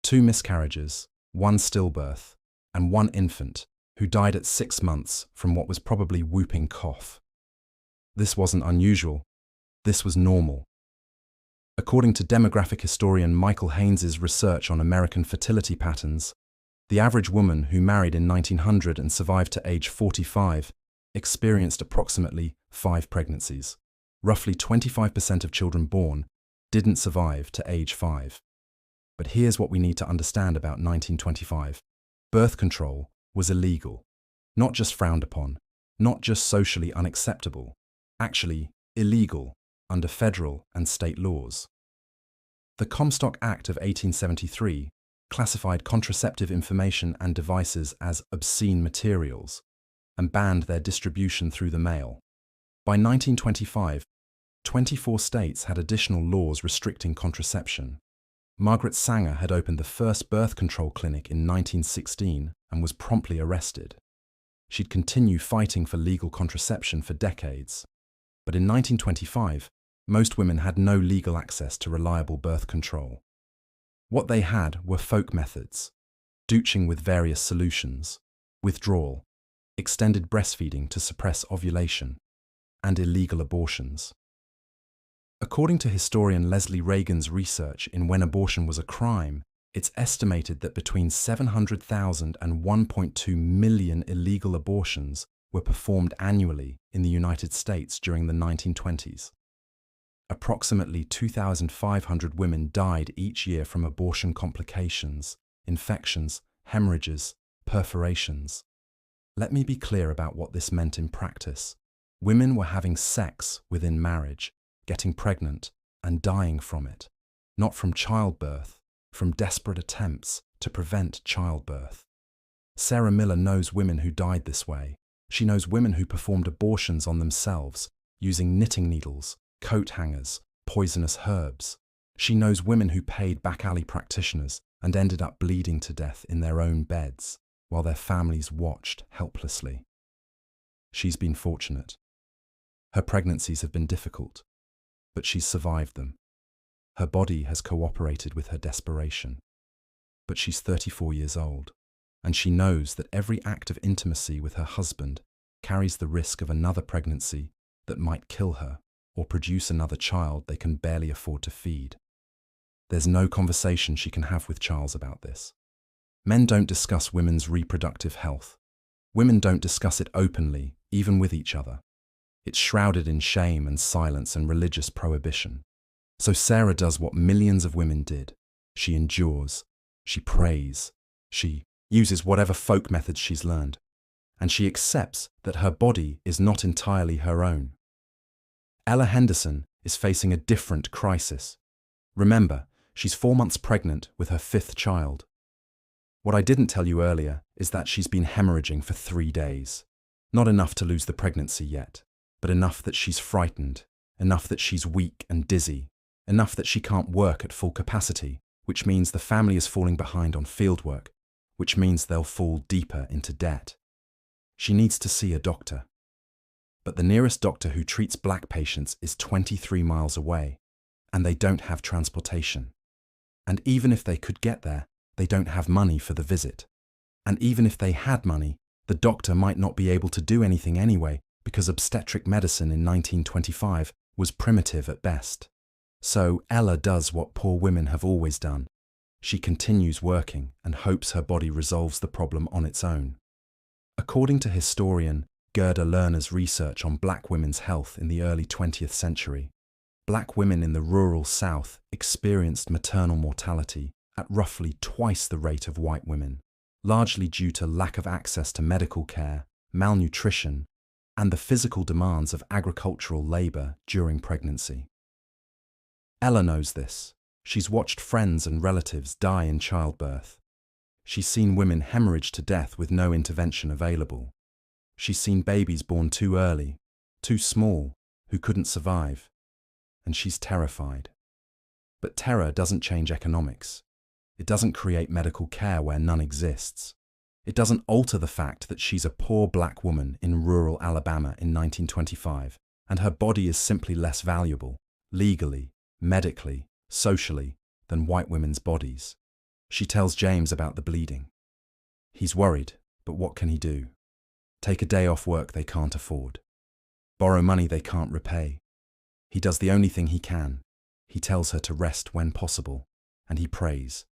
2 miscarriages, 1 stillbirth, and 1 infant who died at 6 months from what was probably whooping cough. This wasn't unusual. This was normal. According to demographic historian Michael Haynes's research on American fertility patterns, the average woman who married in 1900 and survived to age 45 experienced approximately 5 pregnancies. Roughly 25% of children born didn't survive to age 5. But here's what we need to understand about 1925. Birth control was illegal, not just frowned upon, not just socially unacceptable, actually illegal under federal and state laws. The Comstock Act of 1873 classified contraceptive information and devices as obscene materials and banned their distribution through the mail. By 1925, 24 states had additional laws restricting contraception. Margaret Sanger had opened the first birth control clinic in 1916 and was promptly arrested. She'd continue fighting for legal contraception for decades. But in 1925, most women had no legal access to reliable birth control. What they had were folk methods, douching with various solutions, withdrawal, extended breastfeeding to suppress ovulation, and illegal abortions. According to historian Leslie Reagan's research in When Abortion Was a Crime, it's estimated that between 700,000 and 1.2 million illegal abortions were performed annually in the United States during the 1920s. Approximately 2,500 women died each year from abortion complications, infections, hemorrhages, perforations. Let me be clear about what this meant in practice. Women were having sex within marriage, getting pregnant, and dying from it. Not from childbirth, from desperate attempts to prevent childbirth. Sarah Miller knows women who died this way. She knows women who performed abortions on themselves, using knitting needles, coat hangers, poisonous herbs. She knows women who paid back alley practitioners and ended up bleeding to death in their own beds, while their families watched helplessly. She's been fortunate. Her pregnancies have been difficult, but she's survived them. Her body has cooperated with her desperation. But she's 34 years old, and she knows that every act of intimacy with her husband carries the risk of another pregnancy that might kill her or produce another child they can barely afford to feed. There's no conversation she can have with Charles about this. Men don't discuss women's reproductive health. Women don't discuss it openly, even with each other. It's shrouded in shame and silence and religious prohibition. So Sarah does what millions of women did. She endures. She prays. She uses whatever folk methods she's learned. And she accepts that her body is not entirely her own. Ella Henderson is facing a different crisis. Remember, she's 4 months pregnant with her 5th child. What I didn't tell you earlier is that she's been hemorrhaging for 3 days. Not enough to lose the pregnancy yet, but enough that she's frightened, enough that she's weak and dizzy, enough that she can't work at full capacity, which means the family is falling behind on fieldwork, which means they'll fall deeper into debt. She needs to see a doctor. But the nearest doctor who treats black patients is 23 miles away, and they don't have transportation. And even if they could get there, they don't have money for the visit. And even if they had money, the doctor might not be able to do anything anyway because obstetric medicine in 1925 was primitive at best. So Ella does what poor women have always done. She continues working and hopes her body resolves the problem on its own. According to historian Gerda Lerner's research on black women's health in the early 20th century, black women in the rural South experienced maternal mortality at roughly twice the rate of white women, largely due to lack of access to medical care, malnutrition, and the physical demands of agricultural labor during pregnancy. Ella knows this. She's watched friends and relatives die in childbirth. She's seen women hemorrhage to death with no intervention available. She's seen babies born too early, too small, who couldn't survive. And she's terrified. But terror doesn't change economics. It doesn't create medical care where none exists. It doesn't alter the fact that she's a poor black woman in rural Alabama in 1925, and her body is simply less valuable, legally, medically, socially, than white women's bodies. She tells James about the bleeding. He's worried, but what can he do? Take a day off work they can't afford. Borrow money they can't repay. He does the only thing he can. He tells her to rest when possible, and he prays.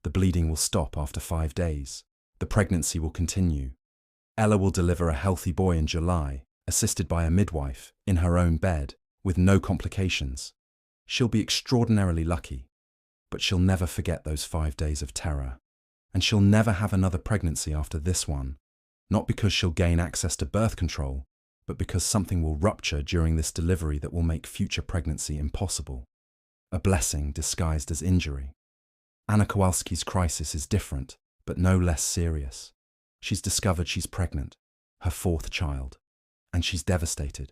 The bleeding will stop after 5 days. The pregnancy will continue. Ella will deliver a healthy boy in July, assisted by a midwife, in her own bed, with no complications. She'll be extraordinarily lucky, but she'll never forget those 5 days of terror. And she'll never have another pregnancy after this one, not because she'll gain access to birth control, but because something will rupture during this delivery that will make future pregnancy impossible. A blessing disguised as injury. Anna Kowalski's crisis is different, but no less serious. She's discovered she's pregnant, her 4th child, and she's devastated.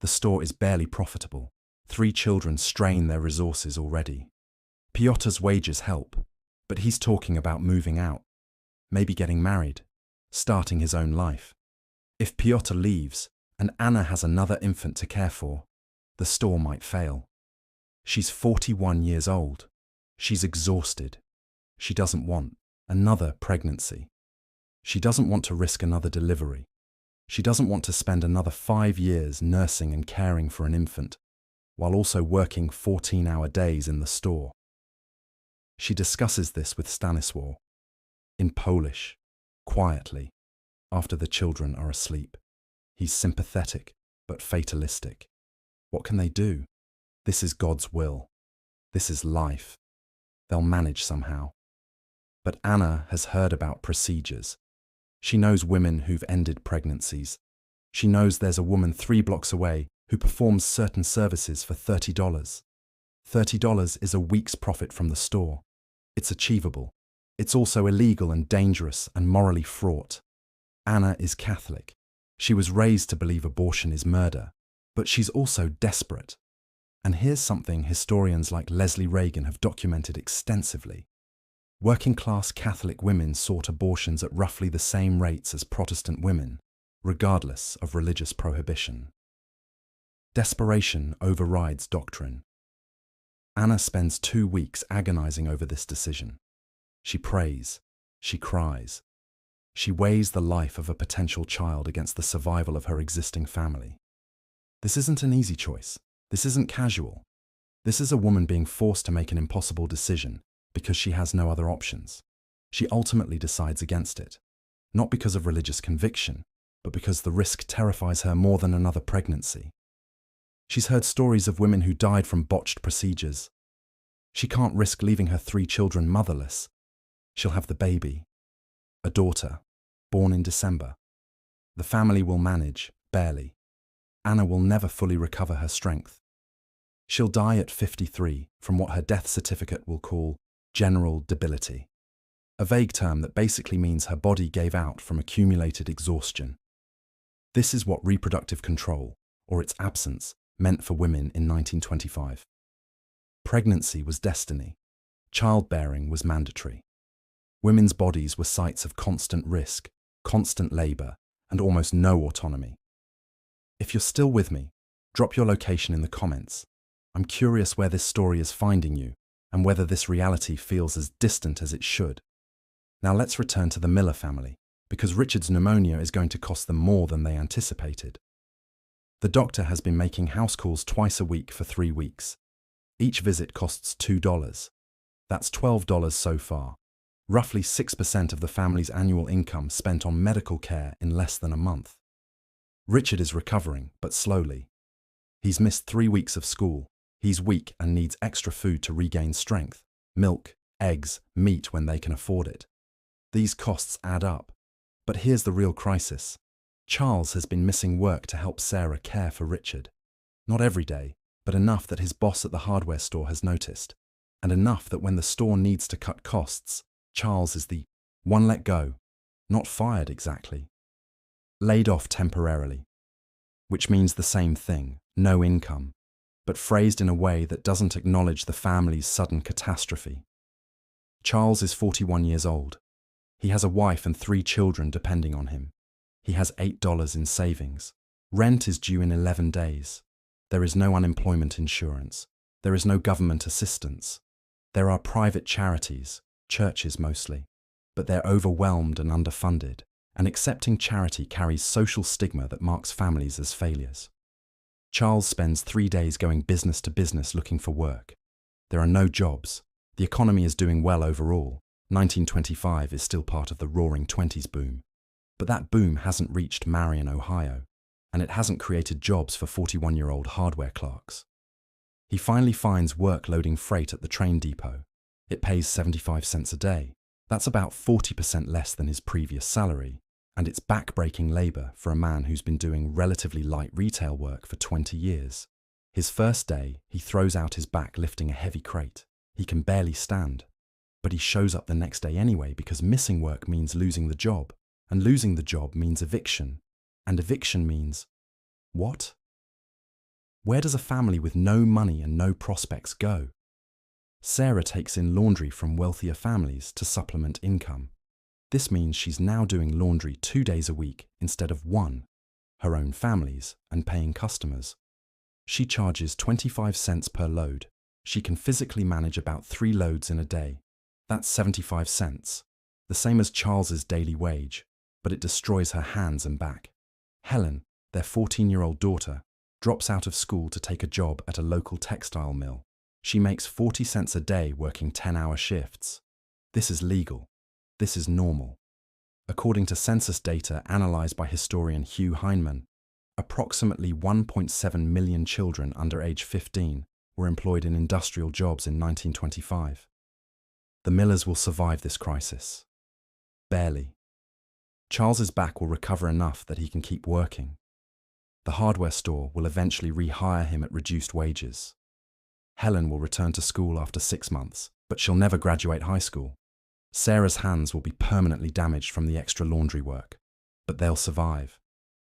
The store is barely profitable. 3 children strain their resources already. Piotr's wages help, but he's talking about moving out, maybe getting married, starting his own life. If Piotr leaves, and Anna has another infant to care for, the store might fail. She's 41 years old. She's exhausted. She doesn't want another pregnancy. She doesn't want to risk another delivery. She doesn't want to spend another 5 years nursing and caring for an infant, while also working 14-hour days in the store. She discusses this with Stanisław, in Polish, quietly, after the children are asleep. He's sympathetic, but fatalistic. What can they do? This is God's will. This is life. They'll manage somehow. But Anna has heard about procedures. She knows women who've ended pregnancies. She knows there's a woman 3 blocks away who performs certain services for $30. $30 is a week's profit from the store. It's achievable. It's also illegal and dangerous and morally fraught. Anna is Catholic. She was raised to believe abortion is murder, but she's also desperate. And here's something historians like Leslie Reagan have documented extensively. Working-class Catholic women sought abortions at roughly the same rates as Protestant women, regardless of religious prohibition. Desperation overrides doctrine. Anna spends 2 weeks agonizing over this decision. She prays. She cries. She weighs the life of a potential child against the survival of her existing family. This isn't an easy choice. This isn't casual. This is a woman being forced to make an impossible decision because she has no other options. She ultimately decides against it, not because of religious conviction, but because the risk terrifies her more than another pregnancy. She's heard stories of women who died from botched procedures. She can't risk leaving her 3 children motherless. She'll have the baby, a daughter, born in December. The family will manage, barely. Anna will never fully recover her strength. She'll die at 53 from what her death certificate will call general debility, a vague term that basically means her body gave out from accumulated exhaustion. This is what reproductive control, or its absence, meant for women in 1925. Pregnancy was destiny. Childbearing was mandatory. Women's bodies were sites of constant risk, constant labour, and almost no autonomy. If you're still with me, drop your location in the comments. I'm curious where this story is finding you, and whether this reality feels as distant as it should. Now let's return to the Miller family, because Richard's pneumonia is going to cost them more than they anticipated. The doctor has been making house calls twice a week for 3 weeks. Each visit costs $2. That's $12 so far. Roughly 6% of the family's annual income spent on medical care in less than a month. Richard is recovering, but slowly. He's missed 3 weeks of school. He's weak and needs extra food to regain strength. Milk, eggs, meat when they can afford it. These costs add up. But here's the real crisis. Charles has been missing work to help Sarah care for Richard. Not every day, but enough that his boss at the hardware store has noticed. And enough that when the store needs to cut costs, Charles is the one let go. Not fired exactly. Laid off temporarily. Which means the same thing, no income, but phrased in a way that doesn't acknowledge the family's sudden catastrophe. Charles is 41 years old. He has a wife and 3 children depending on him. He has $8 in savings. Rent is due in 11 days. There is no unemployment insurance. There is no government assistance. There are private charities, churches mostly, but they're overwhelmed and underfunded, and accepting charity carries social stigma that marks families as failures. Charles spends 3 days going business to business looking for work. There are no jobs. The economy is doing well overall. 1925 is still part of the Roaring Twenties boom. But that boom hasn't reached Marion, Ohio, and it hasn't created jobs for 41-year-old hardware clerks. He finally finds work loading freight at the train depot. It pays 75 cents a day. That's about 40% less than his previous salary, and it's back-breaking labour for a man who's been doing relatively light retail work for 20 years. His first day, he throws out his back lifting a heavy crate. He can barely stand. But he shows up the next day anyway because missing work means losing the job, and losing the job means eviction, and eviction means what? Where does a family with no money and no prospects go? Sarah takes in laundry from wealthier families to supplement income. This means she's now doing laundry 2 days a week instead of 1, her own family's, and paying customers. She charges 25 cents per load. She can physically manage about 3 loads in a day. That's 75 cents, the same as Charles's daily wage, but it destroys her hands and back. Helen, their 14-year-old daughter, drops out of school to take a job at a local textile mill. She makes 40 cents a day working 10-hour shifts. This is legal. This is normal. According to census data analysed by historian Hugh Heinemann, approximately 1.7 million children under age 15 were employed in industrial jobs in 1925. The Millers will survive this crisis. Barely. Charles's back will recover enough that he can keep working. The hardware store will eventually rehire him at reduced wages. Helen will return to school after 6 months, but she'll never graduate high school. Sarah's hands will be permanently damaged from the extra laundry work, but they'll survive,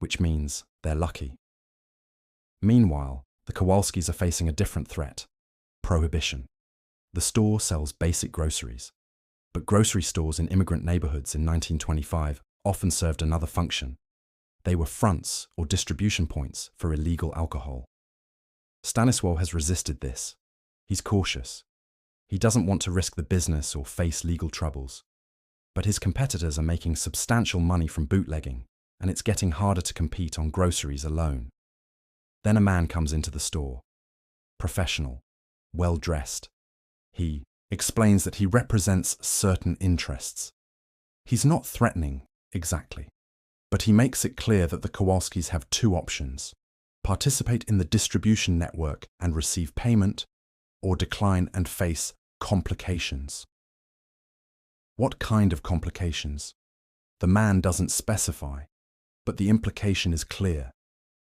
which means they're lucky. Meanwhile, the Kowalskis are facing a different threat: Prohibition. The store sells basic groceries, but grocery stores in immigrant neighborhoods in 1925 often served another function. They were fronts or distribution points for illegal alcohol. Stanisław has resisted this. He's cautious. He doesn't want to risk the business or face legal troubles. But his competitors are making substantial money from bootlegging, and it's getting harder to compete on groceries alone. Then a man comes into the store. Professional, well-dressed. He explains that he represents certain interests. He's not threatening, exactly, but he makes it clear that the Kowalskis have 2 options: participate in the distribution network and receive payment, or decline and face complications. What kind of complications? The man doesn't specify, but the implication is clear: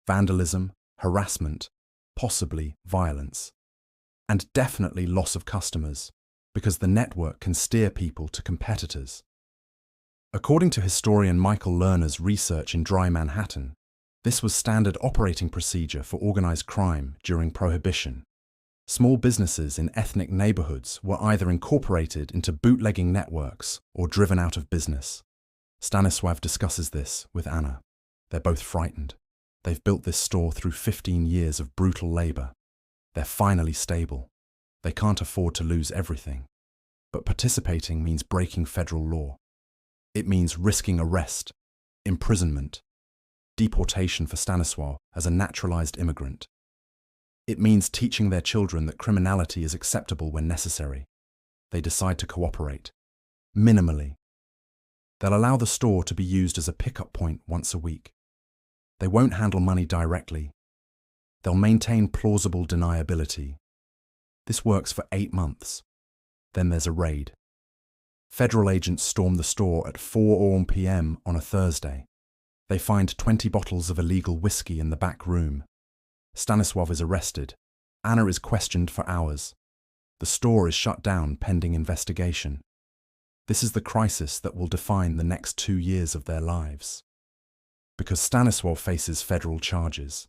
vandalism, harassment, possibly violence, and definitely loss of customers, because the network can steer people to competitors. According to historian Michael Lerner's research in Dry Manhattan, this was standard operating procedure for organized crime during Prohibition. Small businesses in ethnic neighborhoods were either incorporated into bootlegging networks or driven out of business. Stanisław discusses this with Anna. They're both frightened. They've built this store through 15 years of brutal labor. They're finally stable. They can't afford to lose everything. But participating means breaking federal law. It means risking arrest, imprisonment, deportation for Stanisław as a naturalized immigrant. It means teaching their children that criminality is acceptable when necessary. They decide to cooperate, minimally. They'll allow the store to be used as a pickup point once a week. They won't handle money directly. They'll maintain plausible deniability. This works for 8 months. Then there's a raid. Federal agents storm the store at 4 p.m. on a Thursday. They find 20 bottles of illegal whiskey in the back room. Stanisław is arrested. Anna is questioned for hours. The store is shut down pending investigation. This is the crisis that will define the next 2 years of their lives. Because Stanisław faces federal charges.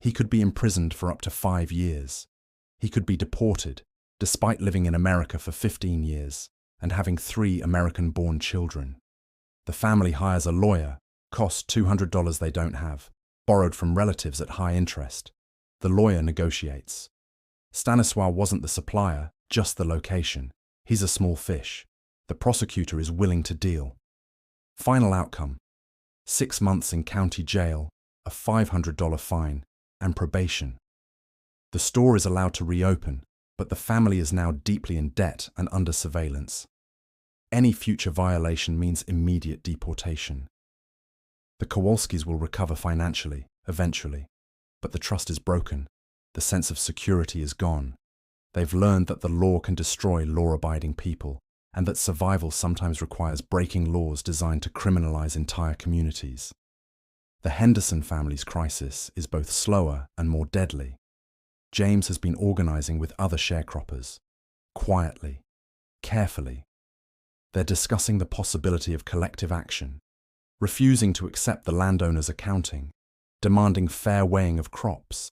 He could be imprisoned for up to 5 years. He could be deported, despite living in America for 15 years and having 3 American-born children. The family hires a lawyer, costs $200 they don't have, borrowed from relatives at high interest. The lawyer negotiates. Stanisław wasn't the supplier, just the location. He's a small fish. The prosecutor is willing to deal. Final outcome: 6 months in county jail, a $500 fine, and probation. The store is allowed to reopen, but the family is now deeply in debt and under surveillance. Any future violation means immediate deportation. The Kowalskis will recover financially, eventually, but the trust is broken. The sense of security is gone. They've learned that the law can destroy law-abiding people, and that survival sometimes requires breaking laws designed to criminalize entire communities. The Henderson family's crisis is both slower and more deadly. James has been organizing with other sharecroppers, quietly, carefully. They're discussing the possibility of collective action, refusing to accept the landowner's accounting, demanding fair weighing of crops,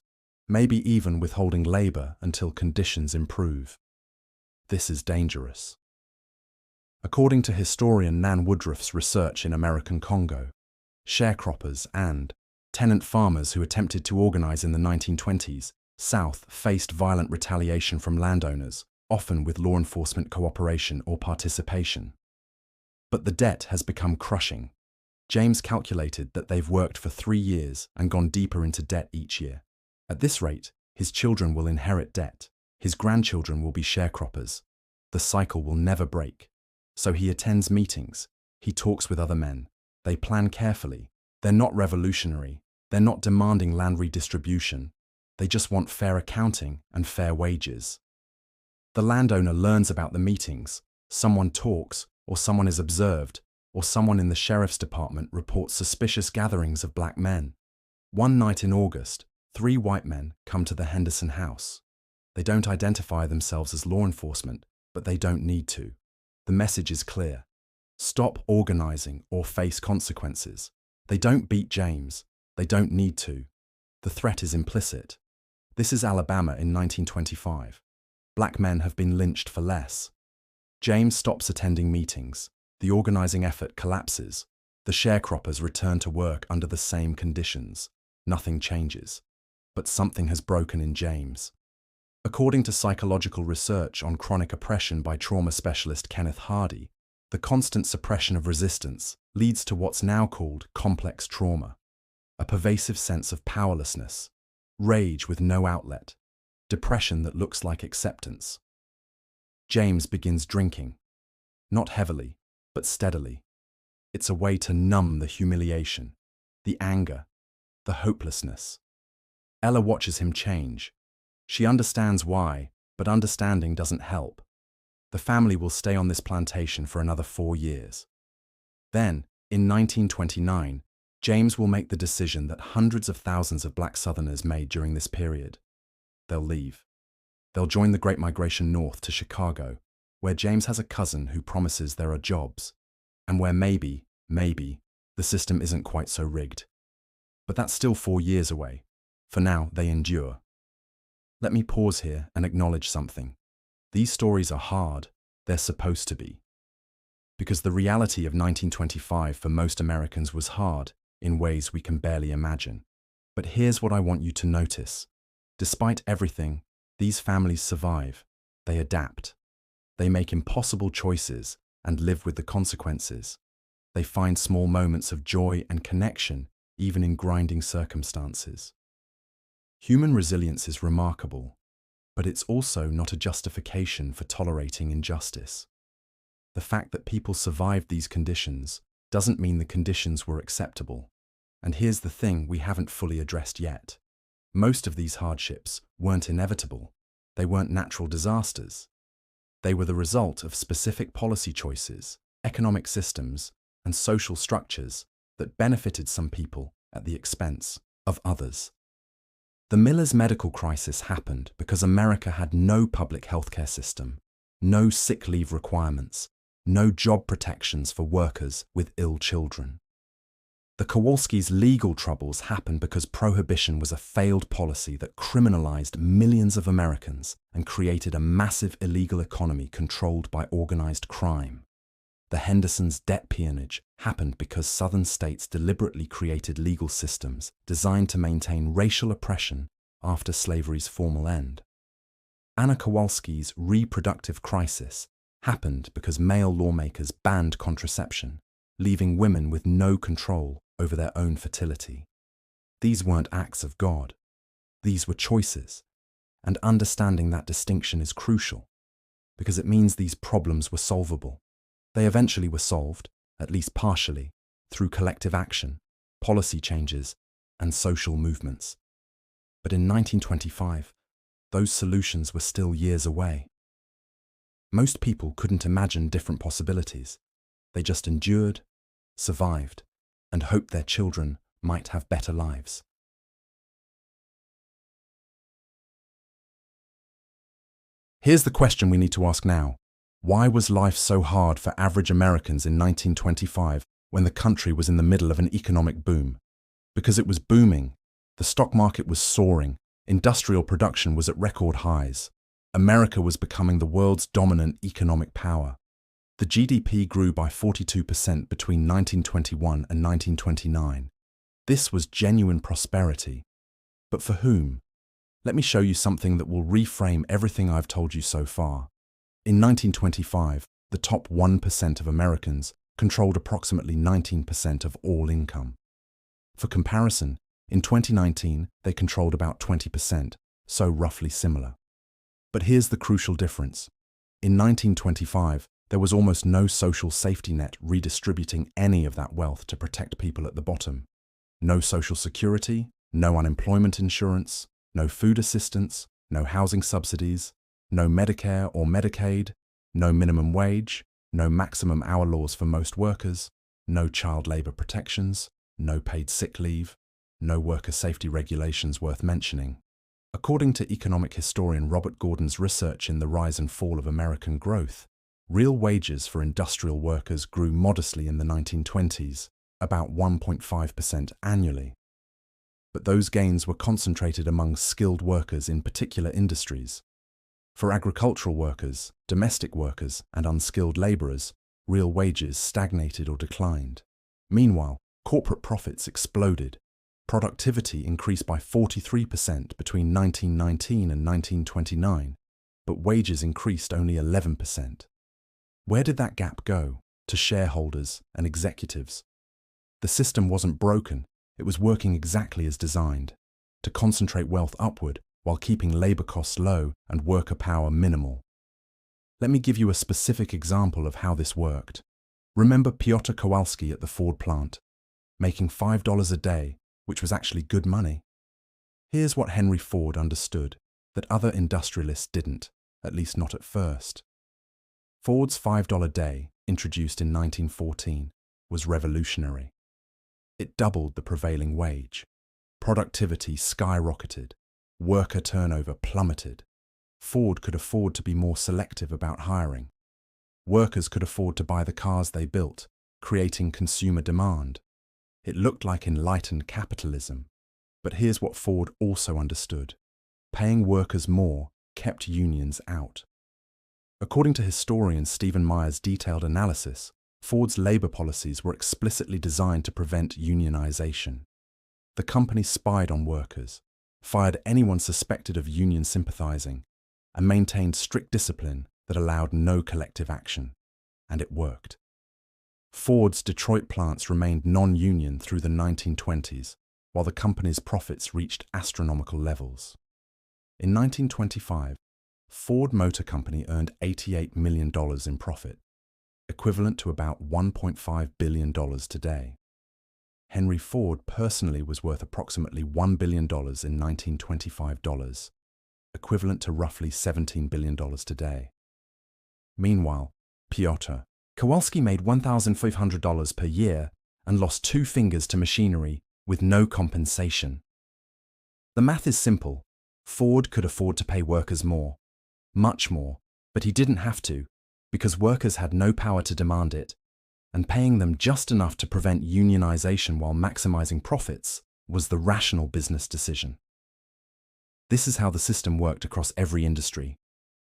maybe even withholding labor until conditions improve. This is dangerous. According to historian Nan Woodruff's research in American Congo, sharecroppers and tenant farmers who attempted to organize in the 1920s South faced violent retaliation from landowners, often with law enforcement cooperation or participation. But the debt has become crushing. James calculated that they've worked for 3 years and gone deeper into debt each year. At this rate, his children will inherit debt. His grandchildren will be sharecroppers. The cycle will never break. So he attends meetings. He talks with other men. They plan carefully. They're not revolutionary. They're not demanding land redistribution. They just want fair accounting and fair wages. The landowner learns about the meetings. Someone talks, or someone is observed, or someone in the sheriff's department reports suspicious gatherings of black men. One night in August, 3 white men come to the Henderson house. They don't identify themselves as law enforcement, but they don't need to. The message is clear. Stop organizing or face consequences. They don't beat James. They don't need to. The threat is implicit. This is Alabama in 1925. Black men have been lynched for less. James stops attending meetings. The organizing effort collapses. The sharecroppers return to work under the same conditions. Nothing changes. But something has broken in James. According to psychological research on chronic oppression by trauma specialist Kenneth Hardy, the constant suppression of resistance leads to what's now called complex trauma, a pervasive sense of powerlessness, rage with no outlet, depression that looks like acceptance. James begins drinking, not heavily, but steadily. It's a way to numb the humiliation, the anger, the hopelessness. Ella watches him change. She understands why, but understanding doesn't help. The family will stay on this plantation for another 4 years. Then, in 1929, James will make the decision that hundreds of thousands of black Southerners made during this period. They'll leave. They'll join the Great Migration north to Chicago, where James has a cousin who promises there are jobs, and where maybe, the system isn't quite so rigged. But that's still 4 years away. For now, they endure. Let me pause here and acknowledge something. These stories are hard. They're supposed to be. Because the reality of 1925 for most Americans was hard in ways we can barely imagine. But here's what I want you to notice. Despite everything, these families survive. They adapt. They make impossible choices and live with the consequences. They find small moments of joy and connection, even in grinding circumstances. Human resilience is remarkable, but it's also not a justification for tolerating injustice. The fact that people survived these conditions doesn't mean the conditions were acceptable. And here's the thing we haven't fully addressed yet. Most of these hardships weren't inevitable. They weren't natural disasters. They were the result of specific policy choices, economic systems, and social structures that benefited some people at the expense of others. The Miller's medical crisis happened because America had no public healthcare system, no sick leave requirements, no job protections for workers with ill children. The Kowalskis' legal troubles happened because Prohibition was a failed policy that criminalized millions of Americans and created a massive illegal economy controlled by organized crime. The Hendersons' debt peonage happened because Southern states deliberately created legal systems designed to maintain racial oppression after slavery's formal end. Anna Kowalski's reproductive crisis happened because male lawmakers banned contraception, leaving women with no control over their own fertility. These weren't acts of God. These were choices, and understanding that distinction is crucial because it means these problems were solvable. They eventually were solved, at least partially, through collective action, policy changes, and social movements. But in 1925, those solutions were still years away. Most people couldn't imagine different possibilities. They just endured, survived, and hoped their children might have better lives. Here's the question we need to ask now. Why was life so hard for average Americans in 1925 when the country was in the middle of an economic boom? Because it was booming. The stock market was soaring. Industrial production was at record highs. America was becoming the world's dominant economic power. The GDP grew by 42% between 1921 and 1929. This was genuine prosperity. But for whom? Let me show you something that will reframe everything I've told you so far. In 1925, the top 1% of Americans controlled approximately 19% of all income. For comparison, in 2019, they controlled about 20%, so roughly similar. But here's the crucial difference. In 1925, there was almost no social safety net redistributing any of that wealth to protect people at the bottom. No social security, no unemployment insurance, no food assistance, no housing subsidies, no Medicare or Medicaid, no minimum wage, no maximum hour laws for most workers, no child labor protections, no paid sick leave, no worker safety regulations worth mentioning. According to economic historian Robert Gordon's research in The Rise and Fall of American Growth, real wages for industrial workers grew modestly in the 1920s, about 1.5% annually. But those gains were concentrated among skilled workers in particular industries. For agricultural workers, domestic workers, and unskilled laborers, real wages stagnated or declined. Meanwhile, corporate profits exploded. Productivity increased by 43% between 1919 and 1929, but wages increased only 11%. Where did that gap go? To shareholders and executives. The system wasn't broken, it was working exactly as designed, to concentrate wealth upward while keeping labor costs low and worker power minimal. Let me give you a specific example of how this worked. Remember Piotr Kowalski at the Ford plant, making $5 a day, which was actually good money. Here's what Henry Ford understood that other industrialists didn't, at least not at first. Ford's $5 day, introduced in 1914, was revolutionary. It doubled the prevailing wage. Productivity skyrocketed. Worker turnover plummeted. Ford could afford to be more selective about hiring. Workers could afford to buy the cars they built, creating consumer demand. It looked like enlightened capitalism. But here's what Ford also understood. Paying workers more kept unions out. According to historian Stephen Meyer's detailed analysis, Ford's labor policies were explicitly designed to prevent unionization. The company spied on workers, fired anyone suspected of union sympathizing, and maintained strict discipline that allowed no collective action. And it worked. Ford's Detroit plants remained non-union through the 1920s, while the company's profits reached astronomical levels. In 1925, Ford Motor Company earned $88 million in profit, equivalent to about $1.5 billion today. Henry Ford personally was worth approximately $1 billion in 1925 dollars, equivalent to roughly $17 billion today. Meanwhile, Piotr Kowalski made $1,500 per year and lost 2 fingers to machinery with no compensation. The math is simple. Ford could afford to pay workers more, much more, but he didn't have to, because workers had no power to demand it, and paying them just enough to prevent unionization while maximizing profits was the rational business decision. This is how the system worked across every industry.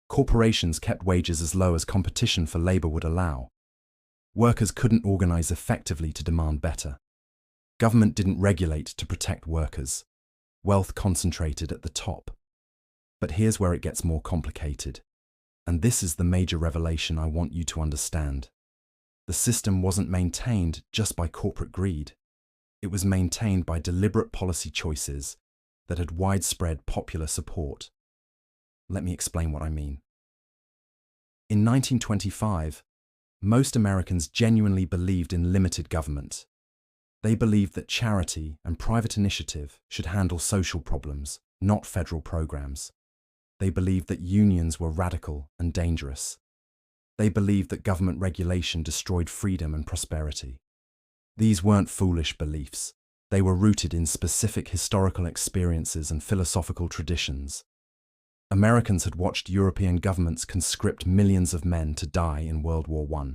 Corporations kept wages as low as competition for labor would allow. Workers couldn't organize effectively to demand better. Government didn't regulate to protect workers. Wealth concentrated at the top. But here's where it gets more complicated. And this is the major revelation I want you to understand. The system wasn't maintained just by corporate greed. It was maintained by deliberate policy choices that had widespread popular support. Let me explain what I mean. In 1925, most Americans genuinely believed in limited government. They believed that charity and private initiative should handle social problems, not federal programs. They believed that unions were radical and dangerous. They believed that government regulation destroyed freedom and prosperity. These weren't foolish beliefs. They were rooted in specific historical experiences and philosophical traditions. Americans had watched European governments conscript millions of men to die in World War I.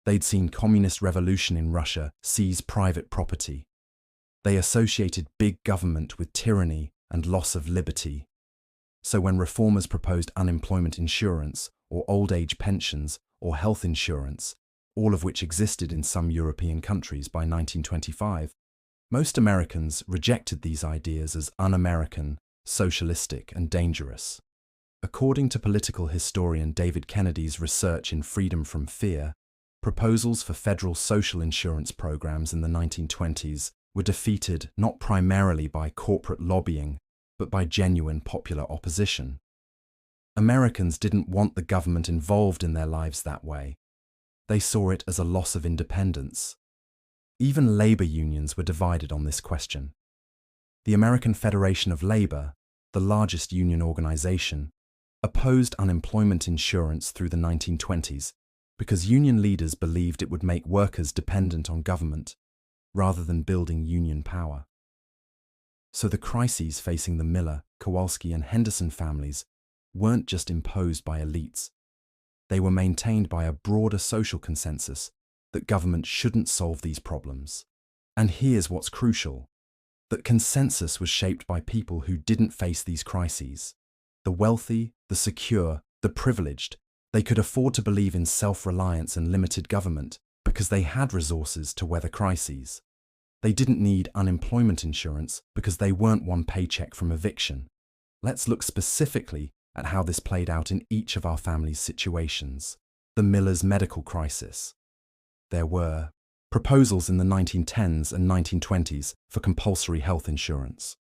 They'd seen communist revolution in Russia seize private property. They associated big government with tyranny and loss of liberty. So when reformers proposed unemployment insurance, or old age pensions, or health insurance, all of which existed in some European countries by 1925, most Americans rejected these ideas as un-American, socialistic, and dangerous. According to political historian David Kennedy's research in Freedom from Fear, proposals for federal social insurance programs in the 1920s were defeated not primarily by corporate lobbying, but by genuine popular opposition. Americans didn't want the government involved in their lives that way. They saw it as a loss of independence. Even labor unions were divided on this question. The American Federation of Labor, the largest union organization, opposed unemployment insurance through the 1920s because union leaders believed it would make workers dependent on government rather than building union power. So the crises facing the Miller, Kowalski, and Henderson families weren't just imposed by elites. They were maintained by a broader social consensus that government shouldn't solve these problems. And here's what's crucial: that consensus was shaped by people who didn't face these crises. The wealthy, the secure, the privileged. They could afford to believe in self-reliance and limited government because they had resources to weather crises. They didn't need unemployment insurance because they weren't one paycheck from eviction. Let's look specifically at how this played out in each of our families' situations. The Millers' medical crisis. There were proposals in the 1910s and 1920s for compulsory health insurance.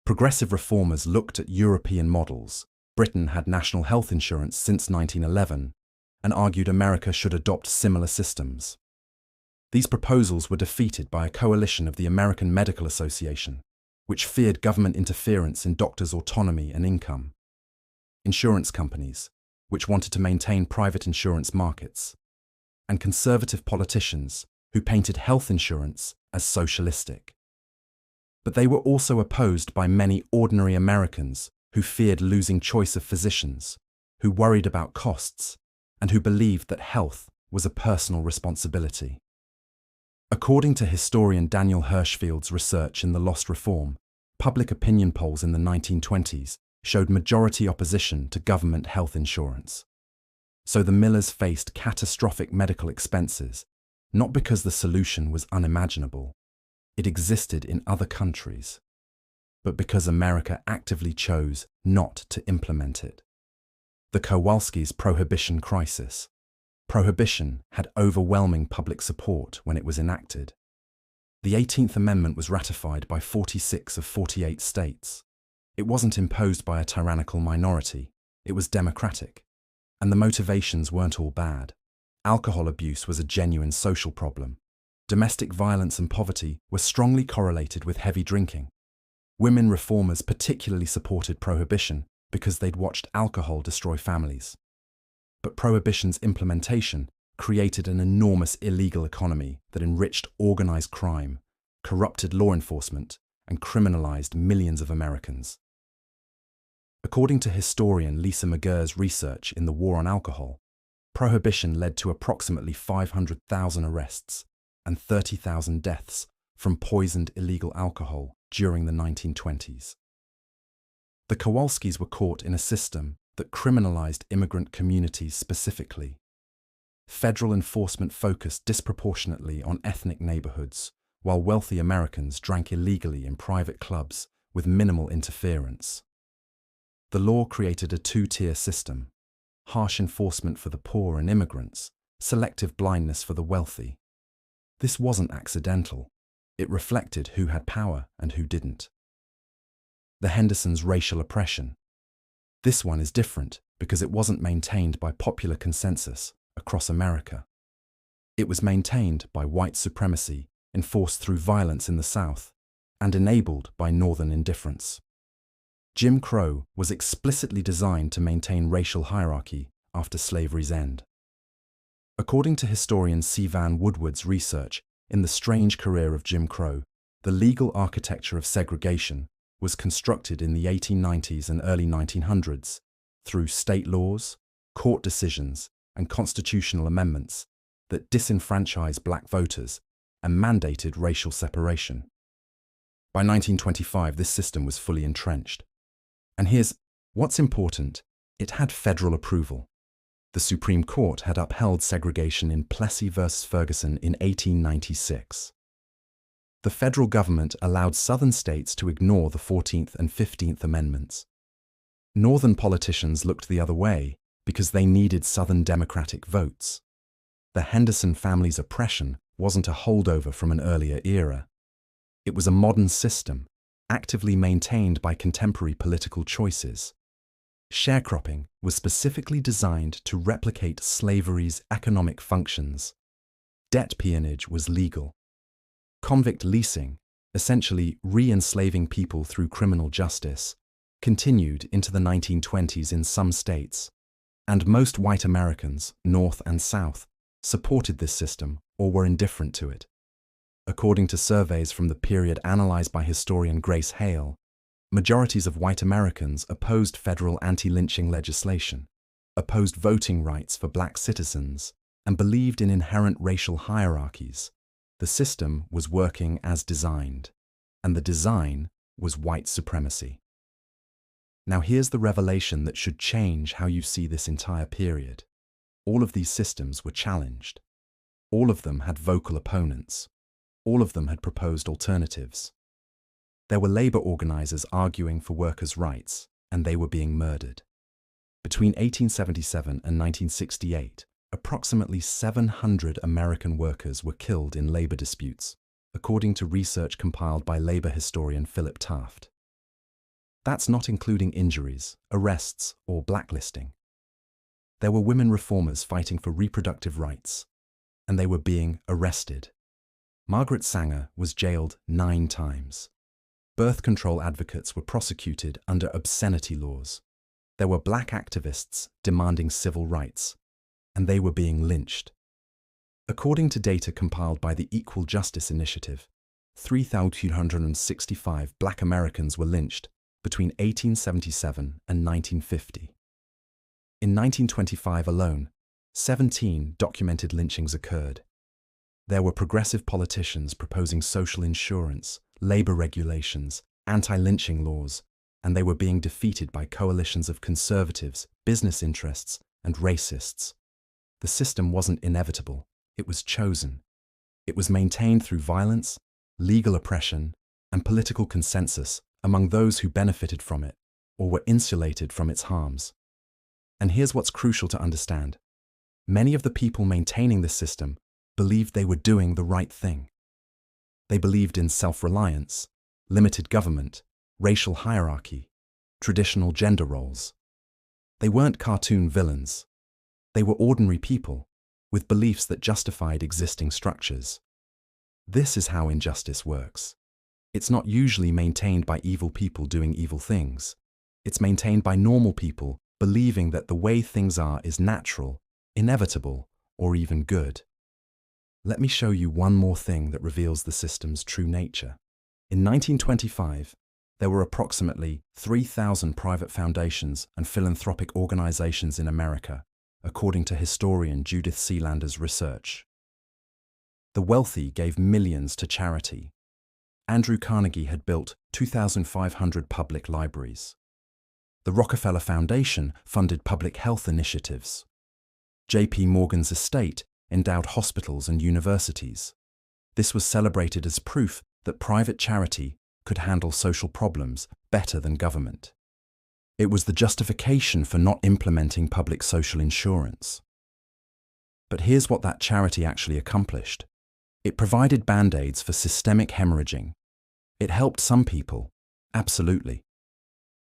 Progressive reformers looked at European models. Britain had national health insurance since 1911 and argued America should adopt similar systems. These proposals were defeated by a coalition of the American Medical Association, which feared government interference in doctors' autonomy and income. Insurance companies, which wanted to maintain private insurance markets. And conservative politicians, who painted health insurance as socialistic. But they were also opposed by many ordinary Americans who feared losing choice of physicians, who worried about costs, and who believed that health was a personal responsibility. According to historian Daniel Hirschfield's research in The Lost Reform, public opinion polls in the 1920s showed majority opposition to government health insurance. So the Millers faced catastrophic medical expenses, not because the solution was unimaginable, it existed in other countries, but because America actively chose not to implement it. The Kowalski's Prohibition crisis. Prohibition had overwhelming public support when it was enacted. The 18th Amendment was ratified by 46 of 48 states. It wasn't imposed by a tyrannical minority, it was democratic. And the motivations weren't all bad. Alcohol abuse was a genuine social problem. Domestic violence and poverty were strongly correlated with heavy drinking. Women reformers particularly supported Prohibition because they'd watched alcohol destroy families. But Prohibition's implementation created an enormous illegal economy that enriched organized crime, corrupted law enforcement, and criminalized millions of Americans. According to historian Lisa McGurr's research in The War on Alcohol, Prohibition led to approximately 500,000 arrests and 30,000 deaths from poisoned illegal alcohol during the 1920s. The Kowalskis were caught in a system that criminalized immigrant communities specifically. Federal enforcement focused disproportionately on ethnic neighborhoods, while wealthy Americans drank illegally in private clubs with minimal interference. The law created a two-tier system: harsh enforcement for the poor and immigrants, selective blindness for the wealthy. This wasn't accidental. It reflected who had power and who didn't. The Hendersons' racial oppression. This one is different because it wasn't maintained by popular consensus across America. It was maintained by white supremacy, enforced through violence in the South, and enabled by Northern indifference. Jim Crow was explicitly designed to maintain racial hierarchy after slavery's end. According to historian C. Van Woodward's research in The Strange Career of Jim Crow, the legal architecture of segregation was constructed in the 1890s and early 1900s through state laws, court decisions, and constitutional amendments that disenfranchised black voters and mandated racial separation. By 1925, this system was fully entrenched. And here's what's important: it had federal approval. The Supreme Court had upheld segregation in Plessy v. Ferguson in 1896. The federal government allowed Southern states to ignore the 14th and 15th Amendments. Northern politicians looked the other way because they needed Southern Democratic votes. The Henderson family's oppression wasn't a holdover from an earlier era. It was a modern system, actively maintained by contemporary political choices. Sharecropping was specifically designed to replicate slavery's economic functions. Debt peonage was legal. Convict leasing, essentially re-enslaving people through criminal justice, continued into the 1920s in some states, and most white Americans, North and South, supported this system or were indifferent to it. According to surveys from the period analyzed by historian Grace Hale, majorities of white Americans opposed federal anti-lynching legislation, opposed voting rights for black citizens, and believed in inherent racial hierarchies. The system was working as designed, and the design was white supremacy. Now here's the revelation that should change how you see this entire period. All of these systems were challenged. All of them had vocal opponents. All of them had proposed alternatives. There were labor organizers arguing for workers' rights, and they were being murdered. Between 1877 and 1968, approximately 700 American workers were killed in labor disputes, according to research compiled by labor historian Philip Taft. That's not including injuries, arrests, or blacklisting. There were women reformers fighting for reproductive rights, and they were being arrested. Margaret Sanger was jailed 9 times. Birth control advocates were prosecuted under obscenity laws. There were black activists demanding civil rights, and they were being lynched. According to data compiled by the Equal Justice Initiative, 3,265 black Americans were lynched between 1877 and 1950. In 1925 alone, 17 documented lynchings occurred. There were progressive politicians proposing social insurance, labor regulations, anti-lynching laws, and they were being defeated by coalitions of conservatives, business interests, and racists. The system wasn't inevitable, it was chosen. It was maintained through violence, legal oppression, and political consensus among those who benefited from it or were insulated from its harms. And here's what's crucial to understand. Many of the people maintaining the system believed they were doing the right thing. They believed in self-reliance, limited government, racial hierarchy, traditional gender roles. They weren't cartoon villains. They were ordinary people with beliefs that justified existing structures. This is how injustice works. It's not usually maintained by evil people doing evil things. It's maintained by normal people believing that the way things are is natural, inevitable, or even good. Let me show you one more thing that reveals the system's true nature. In 1925, there were approximately 3,000 private foundations and philanthropic organizations in America, according to historian Judith Sealander's research. The wealthy gave millions to charity. Andrew Carnegie had built 2,500 public libraries. The Rockefeller Foundation funded public health initiatives. J.P. Morgan's estate endowed hospitals and universities. This was celebrated as proof that private charity could handle social problems better than government. It was the justification for not implementing public social insurance. But here's what that charity actually accomplished. It provided band-aids for systemic hemorrhaging. It helped some people, absolutely.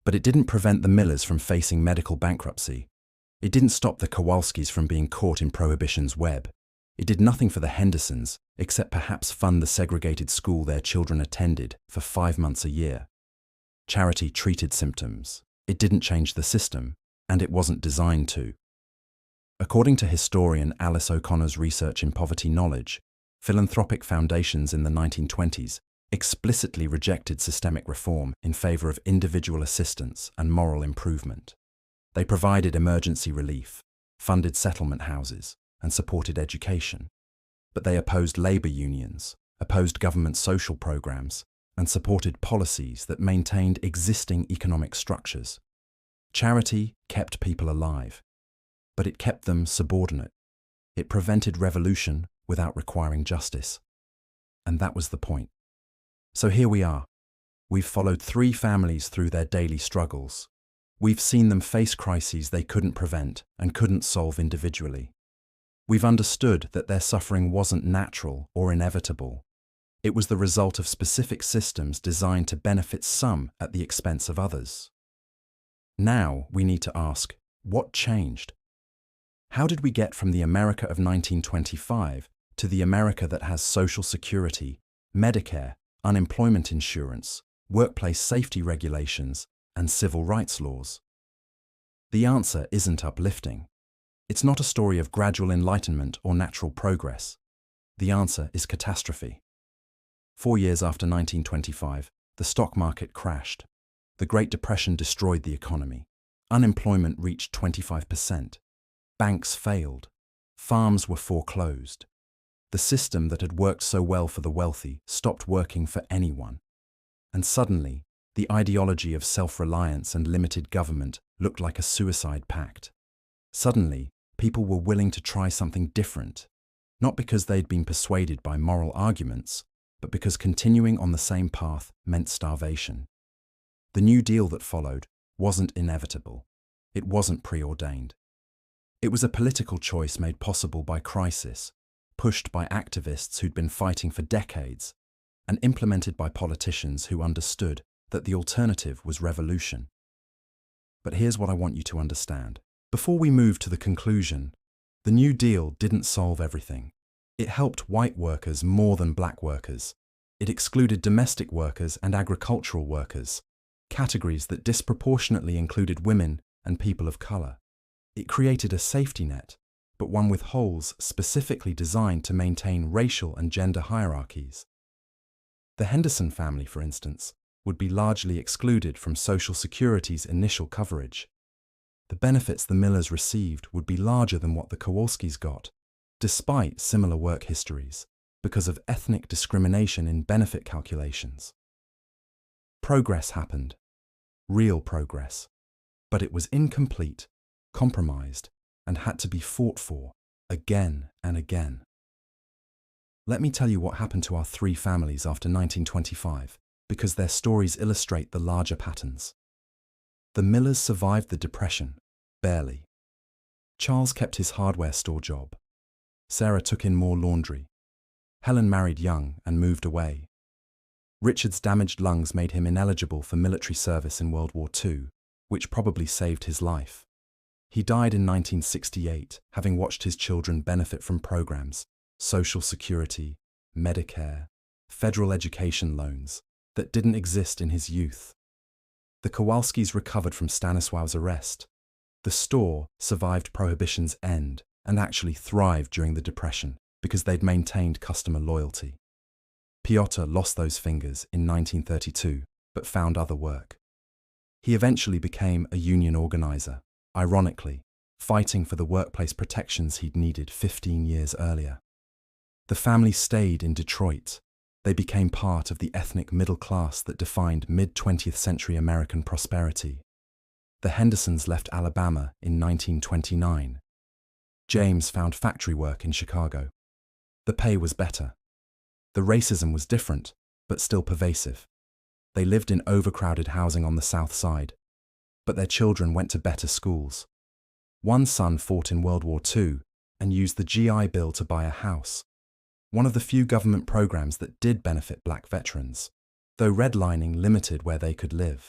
But it didn't prevent the Millers from facing medical bankruptcy. It didn't stop the Kowalskis from being caught in Prohibition's web. It did nothing for the Hendersons, except perhaps fund the segregated school their children attended for 5 months a year. Charity treated symptoms. It didn't change the system, and it wasn't designed to. According to historian Alice O'Connor's research in poverty knowledge, philanthropic foundations in the 1920s explicitly rejected systemic reform in favor of individual assistance and moral improvement. They provided emergency relief, funded settlement houses, and supported education. But they opposed labor unions, opposed government social programs, and supported policies that maintained existing economic structures. Charity kept people alive, but it kept them subordinate. It prevented revolution without requiring justice. And that was the point. So here we are. We've followed 3 families through their daily struggles. We've seen them face crises they couldn't prevent and couldn't solve individually. We've understood that their suffering wasn't natural or inevitable. It was the result of specific systems designed to benefit some at the expense of others. Now we need to ask, what changed? How did we get from the America of 1925 to the America that has Social Security, Medicare, unemployment insurance, workplace safety regulations, and civil rights laws? The answer isn't uplifting. It's not a story of gradual enlightenment or natural progress. The answer is catastrophe. 4 years after 1925, the stock market crashed. The Great Depression destroyed the economy. Unemployment reached 25%. Banks failed. Farms were foreclosed. The system that had worked so well for the wealthy stopped working for anyone. And suddenly, the ideology of self-reliance and limited government looked like a suicide pact. Suddenly, people were willing to try something different, not because they'd been persuaded by moral arguments, but because continuing on the same path meant starvation. The New Deal that followed wasn't inevitable. It wasn't preordained. It was a political choice made possible by crisis, pushed by activists who'd been fighting for decades, and implemented by politicians who understood that the alternative was revolution. But here's what I want you to understand. Before we move to the conclusion, the New Deal didn't solve everything. It helped white workers more than black workers. It excluded domestic workers and agricultural workers, categories that disproportionately included women and people of color. It created a safety net, but one with holes specifically designed to maintain racial and gender hierarchies. The Henderson family, for instance, would be largely excluded from Social Security's initial coverage. The benefits the Millers received would be larger than what the Kowalskis got, despite similar work histories, because of ethnic discrimination in benefit calculations. Progress happened, real progress, but it was incomplete, compromised, and had to be fought for again and again. Let me tell you what happened to our three families after 1925, because their stories illustrate the larger patterns. The Millers survived the Depression, barely. Charles kept his hardware store job. Sarah took in more laundry. Helen married young and moved away. Richard's damaged lungs made him ineligible for military service in World War II, which probably saved his life. He died in 1968, having watched his children benefit from programs, Social Security, Medicare, federal education loans, that didn't exist in his youth. The Kowalskis recovered from Stanisław's arrest. The store survived Prohibition's end and actually thrived during the Depression because they'd maintained customer loyalty. Piotr lost those fingers in 1932, but found other work. He eventually became a union organizer, ironically, fighting for the workplace protections he'd needed 15 years earlier. The family stayed in Detroit. They became part of the ethnic middle class that defined mid-20th century American prosperity. The Hendersons left Alabama in 1929. James found factory work in Chicago. The pay was better. The racism was different, but still pervasive. They lived in overcrowded housing on the South Side, but their children went to better schools. One son fought in World War II and used the GI Bill to buy a house, one of the few government programs that did benefit black veterans, though redlining limited where they could live.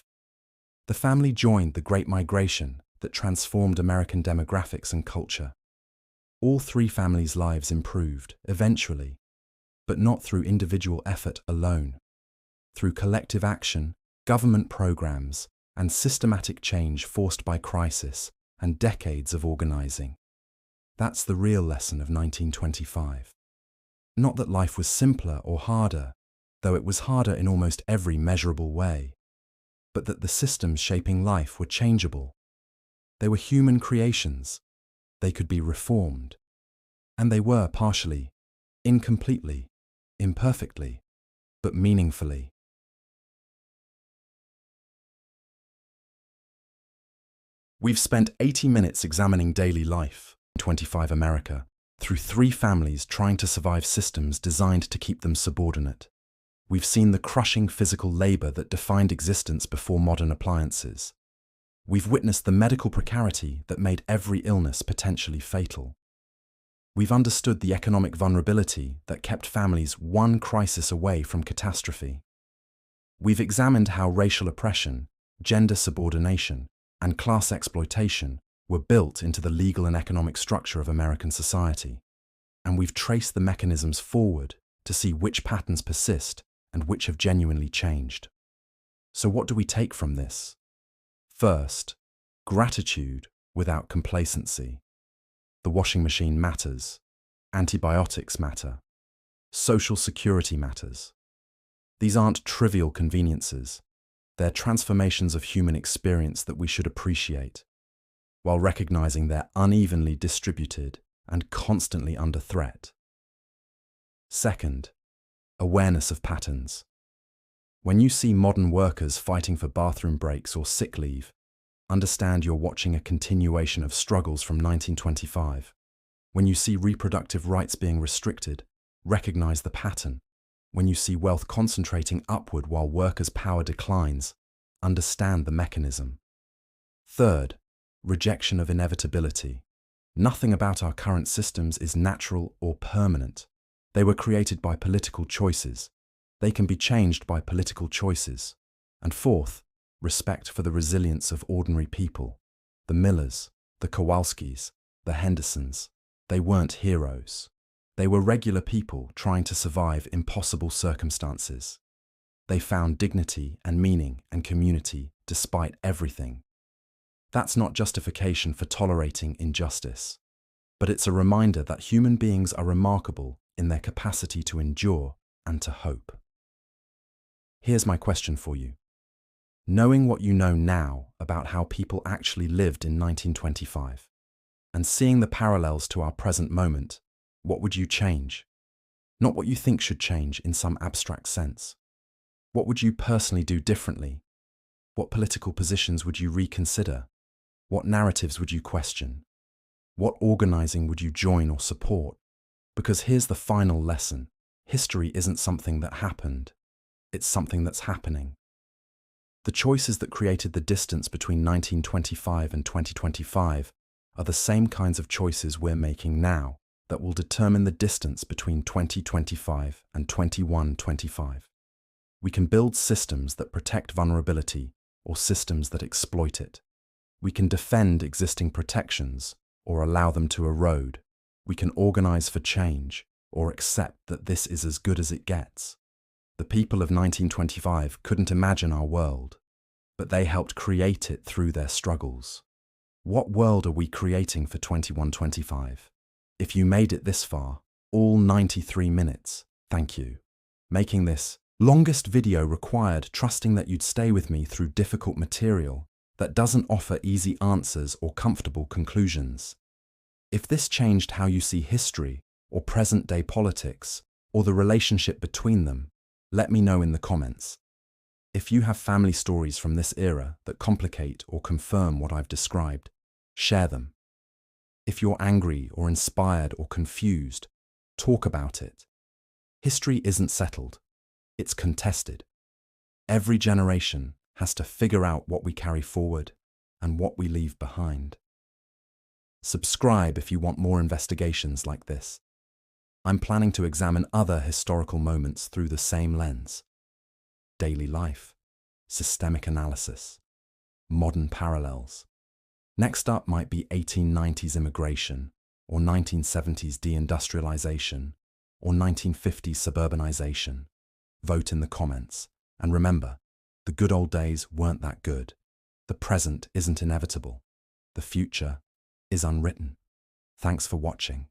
The family joined the Great Migration that transformed American demographics and culture. All three families' lives improved, eventually, but not through individual effort alone. Through collective action, government programs, and systematic change forced by crisis and decades of organizing. That's the real lesson of 1925. Not that life was simpler or harder, though it was harder in almost every measurable way, but that the systems shaping life were changeable. They were human creations. They could be reformed. And they were partially, incompletely, imperfectly, but meaningfully. We've spent 80 minutes examining daily life in 25 America through three families trying to survive systems designed to keep them subordinate. We've seen the crushing physical labor that defined existence before modern appliances. We've witnessed the medical precarity that made every illness potentially fatal. We've understood the economic vulnerability that kept families one crisis away from catastrophe. We've examined how racial oppression, gender subordination, and class exploitation were built into the legal and economic structure of American society. And we've traced the mechanisms forward to see which patterns persist and which have genuinely changed. So what do we take from this? First, gratitude without complacency. The washing machine matters. Antibiotics matter. Social Security matters. These aren't trivial conveniences. They're transformations of human experience that we should appreciate, while recognizing they're unevenly distributed and constantly under threat. Second, awareness of patterns. When you see modern workers fighting for bathroom breaks or sick leave, understand you're watching a continuation of struggles from 1925. When you see reproductive rights being restricted, recognize the pattern. When you see wealth concentrating upward while workers' power declines, understand the mechanism. Third, rejection of inevitability. Nothing about our current systems is natural or permanent. They were created by political choices. They can be changed by political choices. And fourth, respect for the resilience of ordinary people. The Millers, the Kowalskis, the Hendersons. They weren't heroes. They were regular people trying to survive impossible circumstances. They found dignity and meaning and community despite everything. That's not justification for tolerating injustice, but it's a reminder that human beings are remarkable in their capacity to endure and to hope. Here's my question for you. Knowing what you know now about how people actually lived in 1925, and seeing the parallels to our present moment, what would you change? Not what you think should change in some abstract sense. What would you personally do differently? What political positions would you reconsider? What narratives would you question? What organizing would you join or support? Because here's the final lesson. History isn't something that happened. It's something that's happening. The choices that created the distance between 1925 and 2025 are the same kinds of choices we're making now that will determine the distance between 2025 and 2125. We can build systems that protect vulnerability or systems that exploit it. We can defend existing protections or allow them to erode. We can organize for change or accept that this is as good as it gets. The people of 1925 couldn't imagine our world, but they helped create it through their struggles. What world are we creating for 2125? If you made it this far, all 93 minutes, thank you. Making this longest video required trusting that you'd stay with me through difficult material that doesn't offer easy answers or comfortable conclusions. If this changed how you see history or present-day politics or the relationship between them, let me know in the comments. If you have family stories from this era that complicate or confirm what I've described, share them. If you're angry or inspired or confused, talk about it. History isn't settled. It's contested. Every generation has to figure out what we carry forward and what we leave behind. Subscribe if you want more investigations like this. I'm planning to examine other historical moments through the same lens. Daily life, systemic analysis, modern parallels. Next up might be 1890s immigration, or 1970s deindustrialization, or 1950s suburbanization. Vote in the comments. And remember, the good old days weren't that good. The present isn't inevitable. The future is unwritten. Thanks for watching.